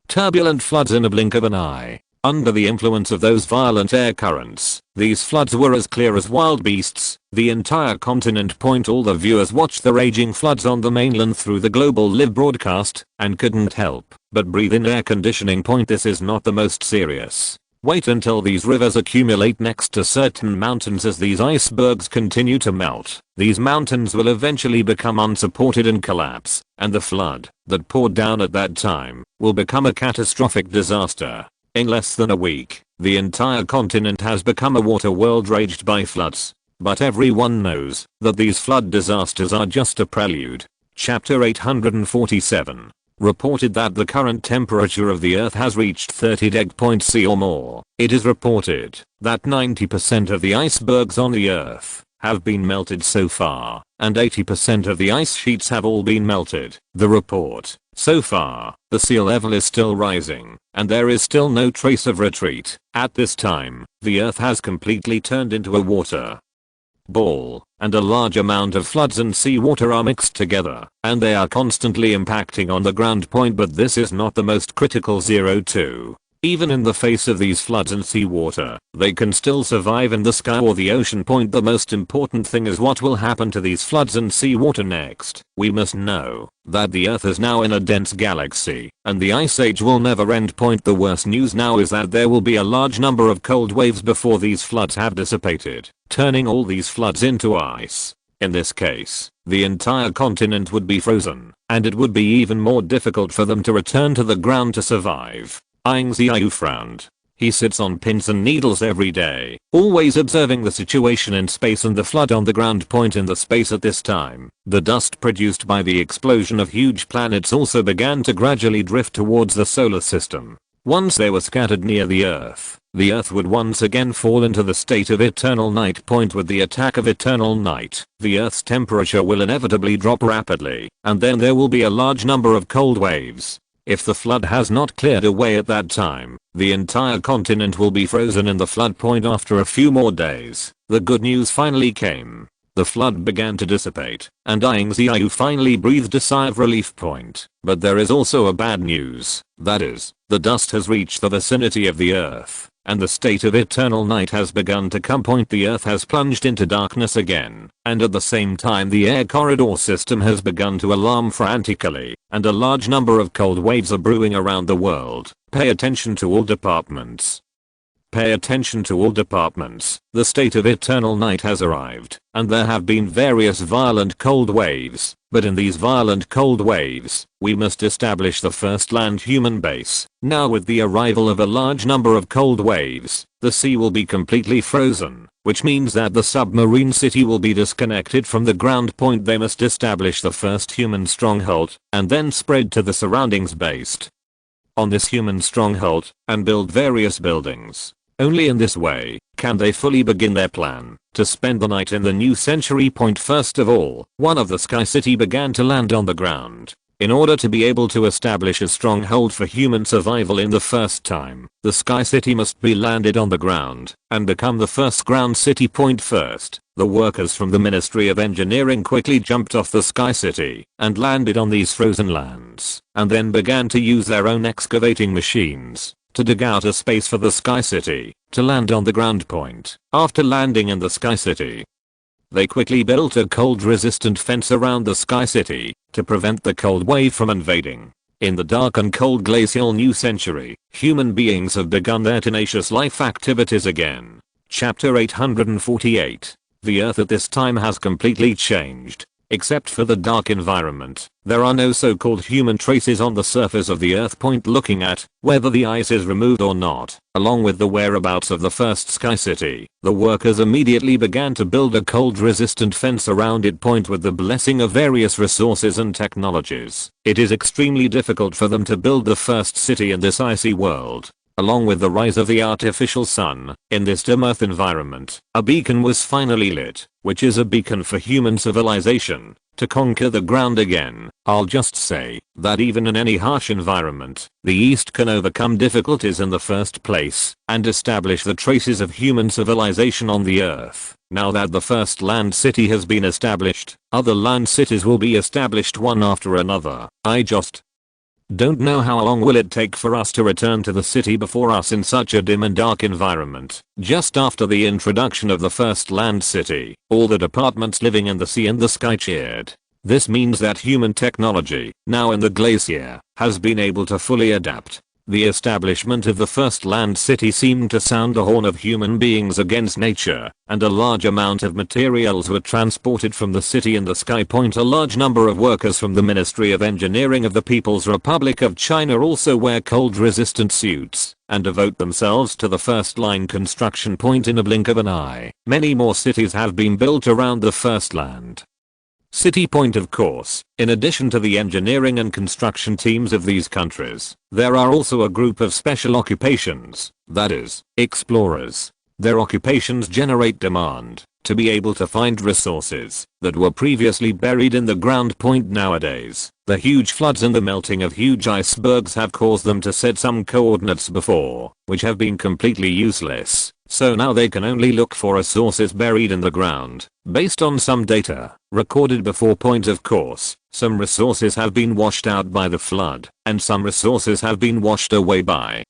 turbulent floods in a blink of an eye. Under the influence of those violent air currents, these floods were as clear as wild beasts. The entire continent. All the viewers watched the raging floods on the mainland through the global live broadcast and couldn't help but breathe in air conditioning. This is not the most serious. Wait until these rivers accumulate next to certain mountains. As these icebergs continue to melt, these mountains will eventually become unsupported and collapse, and the flood that poured down at that time will become a catastrophic disaster. In less than a week, the entire continent has become a water world ravaged by floods. But everyone knows that these flood disasters are just a prelude. Chapter 847 reported that the current temperature of the earth has reached 30°C or more. It is reported that 90% of the icebergs on the earth have been melted so far, and 80% of the ice sheets have all been melted. The report: so far, the sea level is still rising, and there is still no trace of retreat. At this time, the earth has completely turned into a water ball, and a large amount of floods and seawater are mixed together, and they are constantly impacting on the ground. But this is not the most critical. 02. Even in the face of these floods and seawater, they can still survive in the sky or the ocean. The most important thing is what will happen to these floods and seawater next. We must know that the earth is now in a dense galaxy, and the ice age will never end. The worst news now is that there will be a large number of cold waves before these floods have dissipated, turning all these floods into ice. In this case, the entire continent would be frozen, and it would be even more difficult for them to return to the ground to survive. Ying Ziyue frowned. He sits on pins and needles every day, always observing the situation in space and the flood on the ground. In the space at this time, the dust produced by the explosion of huge planets also began to gradually drift towards the solar system. Once they were scattered near the earth would once again fall into the state of eternal night. With the attack of eternal night, the earth's temperature will inevitably drop rapidly, and then there will be a large number of cold waves. If the flood has not cleared away at that time, the entire continent will be frozen in the flood. After a few more days, the good news finally came. The flood began to dissipate, and Ying Ziyue finally breathed a sigh of relief. But there is also a bad news. That is, the dust has reached the vicinity of the earth, and the state of eternal night has begun to come. The earth has plunged into darkness again, and at the same time the air corridor system has begun to alarm frantically, and a large number of cold waves are brewing around the world. Pay attention to all departments. Pay attention to all departments. The state of eternal night has arrived, and there have been various violent cold waves. But in these violent cold waves, we must establish the first land human base. Now with the arrival of a large number of cold waves, the sea will be completely frozen, which means that the submarine city will be disconnected from the ground. They must establish the first human stronghold, and then spread to the surroundings based on this human stronghold, and build various buildings. Only in this way can they fully begin their plan to spend the night in the new century. First of all, one of the Xihai City began to land on the ground. In order to be able to establish a stronghold for human survival in the first time, the Xihai City must be landed on the ground and become the first ground city. First, the workers from the Ministry of Engineering quickly jumped off the Xihai City and landed on these frozen lands, and then began to use their own excavating machines to dig out a space for the Xihai City to land on the ground. After landing in the Xihai City, they quickly built a cold-resistant fence around the Xihai City to prevent the cold wave from invading. In the dark and cold glacial new century, human beings have begun their tenacious life activities again. Chapter 848. The Earth at this time has completely changed. Except for the dark environment, there are no so-called human traces on the surface of the Earth. Looking at whether the ice is removed or not, along with the whereabouts of the first Xihai City, the workers immediately began to build a cold-resistant fence around it. With the blessing of various resources and technologies, it is extremely difficult for them to build the first city in this icy world. Along with the rise of the artificial sun, in this dim Earth environment, a beacon was finally lit, which is a beacon for human civilization, to conquer the ground again. I'll just say that even in any harsh environment, the East can overcome difficulties in the first place and establish the traces of human civilization on the Earth. Now that the first land city has been established, other land cities will be established one after another. I just Don't know how long will it take for us to return to the city before us in such a dim and dark environment. Just after the introduction of the first land city, all the departments living in the sea and the sky cheered. This means that human technology, now in the glacier, has been able to fully adapt. The establishment of the first land city seemed to sound the horn of human beings against nature, and a large amount of materials were transported from the city in the sky point. A large number of workers from the Ministry of Engineering of the People's Republic of China also wear cold-resistant suits and devote themselves to the first line construction point in a blink of an eye. Many more cities have been built around the first land city point. Of course, in addition to the engineering and construction teams of these countries, there are also a group of special occupations, that is, explorers. Their occupations generate demand to be able to find resources that were previously buried in the ground. Point nowadays, the huge floods and the melting of huge icebergs have caused them to set some coordinates before, which have been completely useless. So now they can only look for resources buried in the ground, based on some data recorded before. Point of course, some resources have been washed out by the flood, and some resources have been washed away by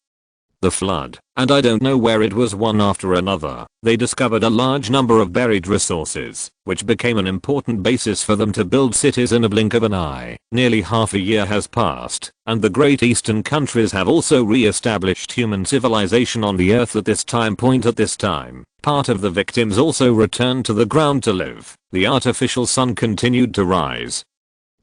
the flood, and I don't know where it was one after another. They discovered a large number of buried resources, which became an important basis for them to build cities in a blink of an eye. Nearly half a year has passed, and the Great Eastern countries have also re-established human civilization on the earth at this time. Point at this time, part of the victims also returned to the ground to live. The artificial sun continued to rise,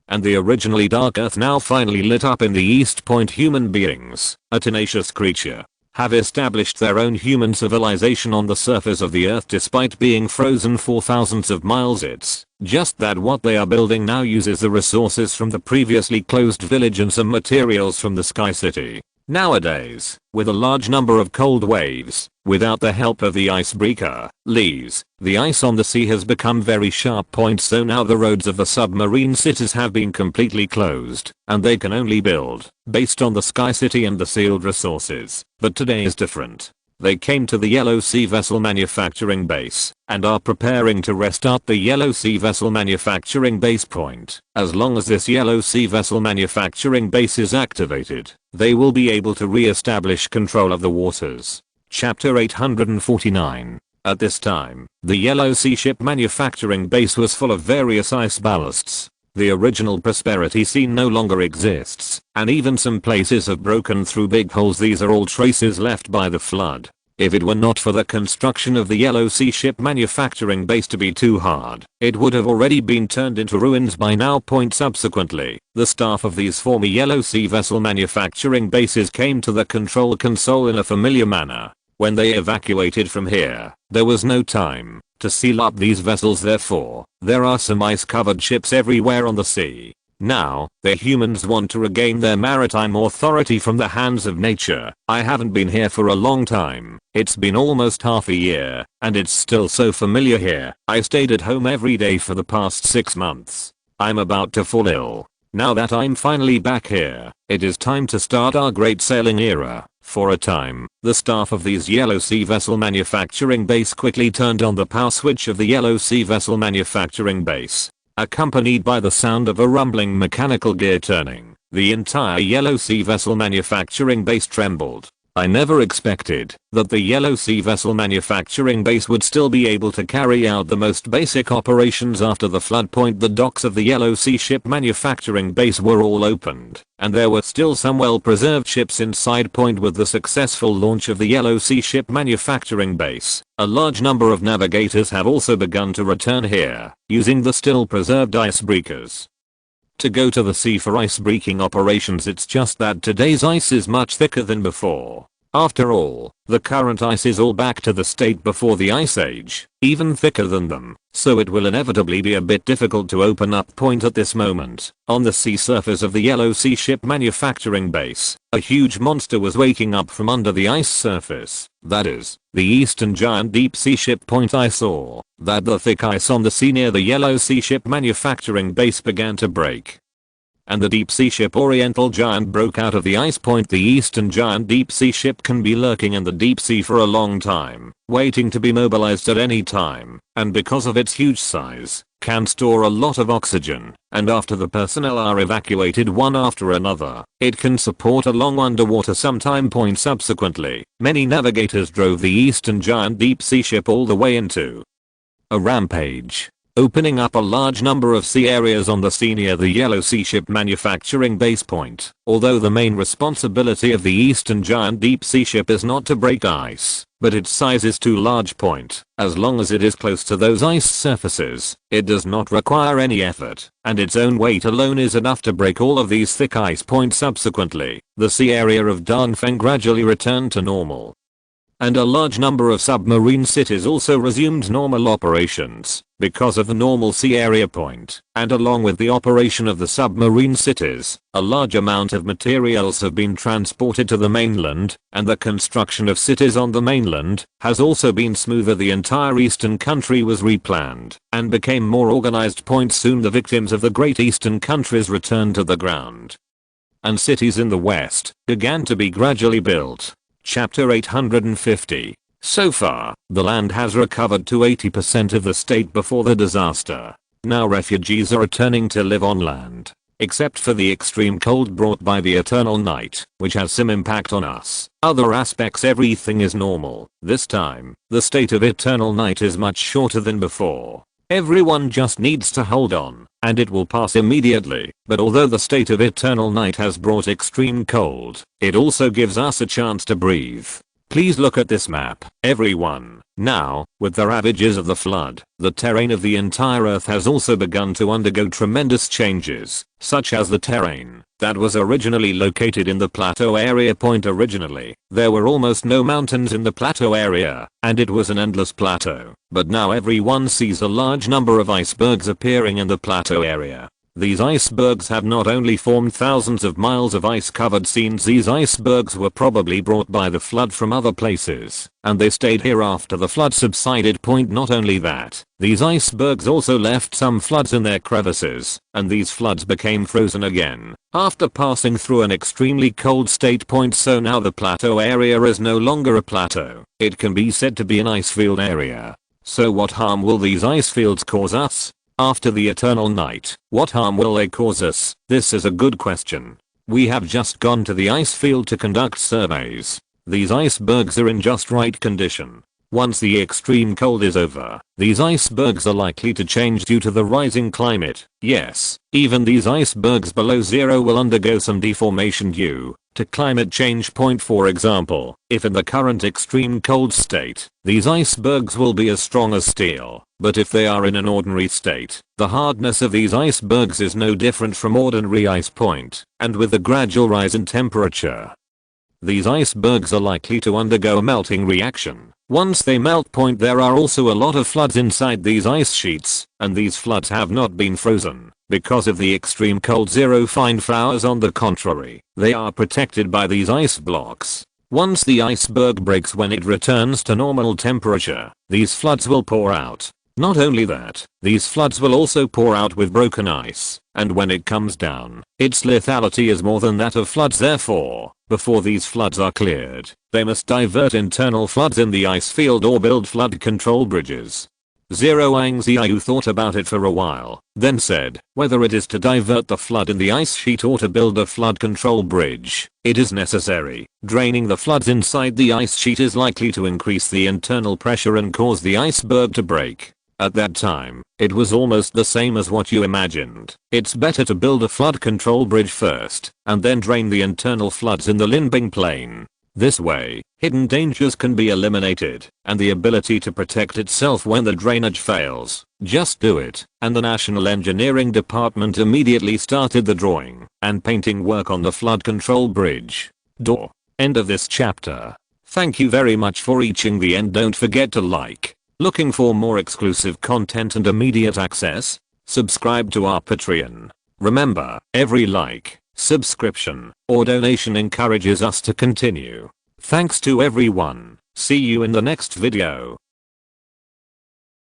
and the originally dark earth now finally lit up in the east. Point human beings, a tenacious creature, have established their own human civilization on the surface of the earth despite being frozen for thousands of miles. It's just that what they are building now uses the resources from the previously closed village and some materials from the Sky City. Nowadays, with a large number of cold waves, without the help of the icebreaker, leaves, the ice on the sea has become very sharp. Point so now the roads of the submarine cities have been completely closed, and they can only build based on the Sky City and the sealed resources. But today is different. They came to the Yellow Sea Vessel Manufacturing Base and are preparing to restart the Yellow Sea Vessel Manufacturing Base. Point as long as this Yellow Sea Vessel Manufacturing Base is activated, they will be able to re-establish control of the waters. Chapter 849. At this time, the Yellow Sea Ship Manufacturing Base was full of various ice ballasts. The original prosperity scene no longer exists, and even some places have broken through big holes. These are all traces left by the flood. If it were not for the construction of the Yellow Sea Ship Manufacturing Base to be too hard, it would have already been turned into ruins by now. Point subsequently, the staff of these former Yellow Sea Vessel Manufacturing Bases came to the control console in a familiar manner. When they evacuated from here, there was no time to seal up these vessels. Therefore, there are some ice-covered ships everywhere on the sea. Now, the humans want to regain their maritime authority from the hands of nature. I haven't been here for a long time. It's been almost half a year, and it's still so familiar here. I stayed at home every day for the past 6 months. I'm about to fall ill. Now that I'm finally back here, it is time to start our great sailing era. For a time, the staff of these Yellow Sea Vessel Manufacturing Base quickly turned on the power switch of the Yellow Sea Vessel Manufacturing Base. Accompanied by the sound of a rumbling mechanical gear turning, the entire Yellow Sea Vessel Manufacturing Base trembled. I never expected that the Yellow Sea Vessel Manufacturing Base would still be able to carry out the most basic operations after the flood. Point the docks of the Yellow Sea Ship Manufacturing Base were all opened, and there were still some well-preserved ships inside. Point with the successful launch of the Yellow Sea Ship Manufacturing Base, a large number of navigators have also begun to return here, using the still preserved icebreakers to go to the sea for ice-breaking operations. It's just that today's ice is much thicker than before. After all, the current ice is all back to the state before the Ice Age, even thicker than them, so it will inevitably be a bit difficult to open up. Point at this moment, on the sea surface of the Yellow Sea Ship Manufacturing Base, a huge monster was waking up from under the ice surface, that is, the eastern giant deep sea ship. Point I saw that the thick ice on the sea near the Yellow Sea Ship Manufacturing Base began to break, and the deep sea ship Oriental Giant broke out of the ice. Point the eastern giant deep sea ship can be lurking in the deep sea for a long time, waiting to be mobilized at any time, and because of its huge size, can store a lot of oxygen, and after the personnel are evacuated one after another, it can support a long underwater sometime point subsequently. Many navigators drove the Eastern Giant deep sea ship all the way into a rampage, opening up a large number of sea areas on the sea near the Yellow Sea ship manufacturing base point. Although the main responsibility of the Eastern Giant deep sea ship is not to break ice, but its size is too large point. As long as it is close to those ice surfaces, it does not require any effort, and its own weight alone is enough to break all of these thick ice points subsequently. The sea area of Dongfeng gradually returned to normal, and a large number of submarine cities also resumed normal operations because of the normal sea area point. And along with the operation of the submarine cities, a large amount of materials have been transported to the mainland, and the construction of cities on the mainland has also been smoother. The entire eastern country was replanned and became more organized. Soon the victims of the great eastern countries returned to the ground, and cities in the west began to be gradually built. Chapter 850. So far, the land has recovered to 80% of the state before the disaster. Now refugees are returning to live on land, except for the extreme cold brought by the eternal night, which has some impact on us. Other aspects, everything is normal. This time, the state of eternal night is much shorter than before. Everyone just needs to hold on, and it will pass immediately. But although the state of eternal night has brought extreme cold, it also gives us a chance to breathe. Please look at this map, everyone. Now, with the ravages of the flood, the terrain of the entire Earth has also begun to undergo tremendous changes, such as the terrain that was originally located in the plateau area point. Originally, there were almost no mountains in the plateau area, and it was an endless plateau. But now everyone sees a large number of icebergs appearing in the plateau area. These icebergs have not only formed thousands of miles of ice-covered scenes. These icebergs were probably brought by the flood from other places, and they stayed here after the flood subsided. Not only that, these icebergs also left some floods in their crevices, and these floods became frozen again after passing through an extremely cold state. So now the plateau area is no longer a plateau. It can be said to be an icefield area. So what harm will these ice fields cause us? After the eternal night, what harm will they cause us? This is a good question. We have just gone to the ice field to conduct surveys. These icebergs are in just right condition. Once the extreme cold is over, these icebergs are likely to change due to the rising climate. Yes, even these icebergs below zero will undergo some deformation due to climate change. For example, if in the current extreme cold state, these icebergs will be as strong as steel. But if they are in an ordinary state, the hardness of these icebergs is no different from ordinary ice. And with the gradual rise in temperature, these icebergs are likely to undergo a melting reaction. Once they melt, there are also a lot of floods inside these ice sheets, and these floods have not been frozen because of the extreme cold. Zero fine flowers, on the contrary, they are protected by these ice blocks. Once the iceberg breaks, when it returns to normal temperature, these floods will pour out. Not only that, these floods will also pour out with broken ice, and when it comes down, its lethality is more than that of floods. Therefore, before these floods are cleared, they must divert internal floods in the ice field or build flood control bridges. Ying Ziyue thought about it for a while, then said, whether it is to divert the flood in the ice sheet or to build a flood control bridge, it is necessary. Draining the floods inside the ice sheet is likely to increase the internal pressure and cause the iceberg to break. At that time, it was almost the same as what you imagined. It's better to build a flood control bridge first, and then drain the internal floods in the Linbing Plain. This way, hidden dangers can be eliminated, and the ability to protect itself when the drainage fails. Just do it. And the National Engineering Department immediately started the drawing and painting work on the flood control bridge. End of this chapter. Thank you very much for reaching the end. Don't forget to like. Looking for more exclusive content and immediate access? Subscribe to our Patreon. Remember, every like, subscription, or donation encourages us to continue. Thanks to everyone. See you in the next video.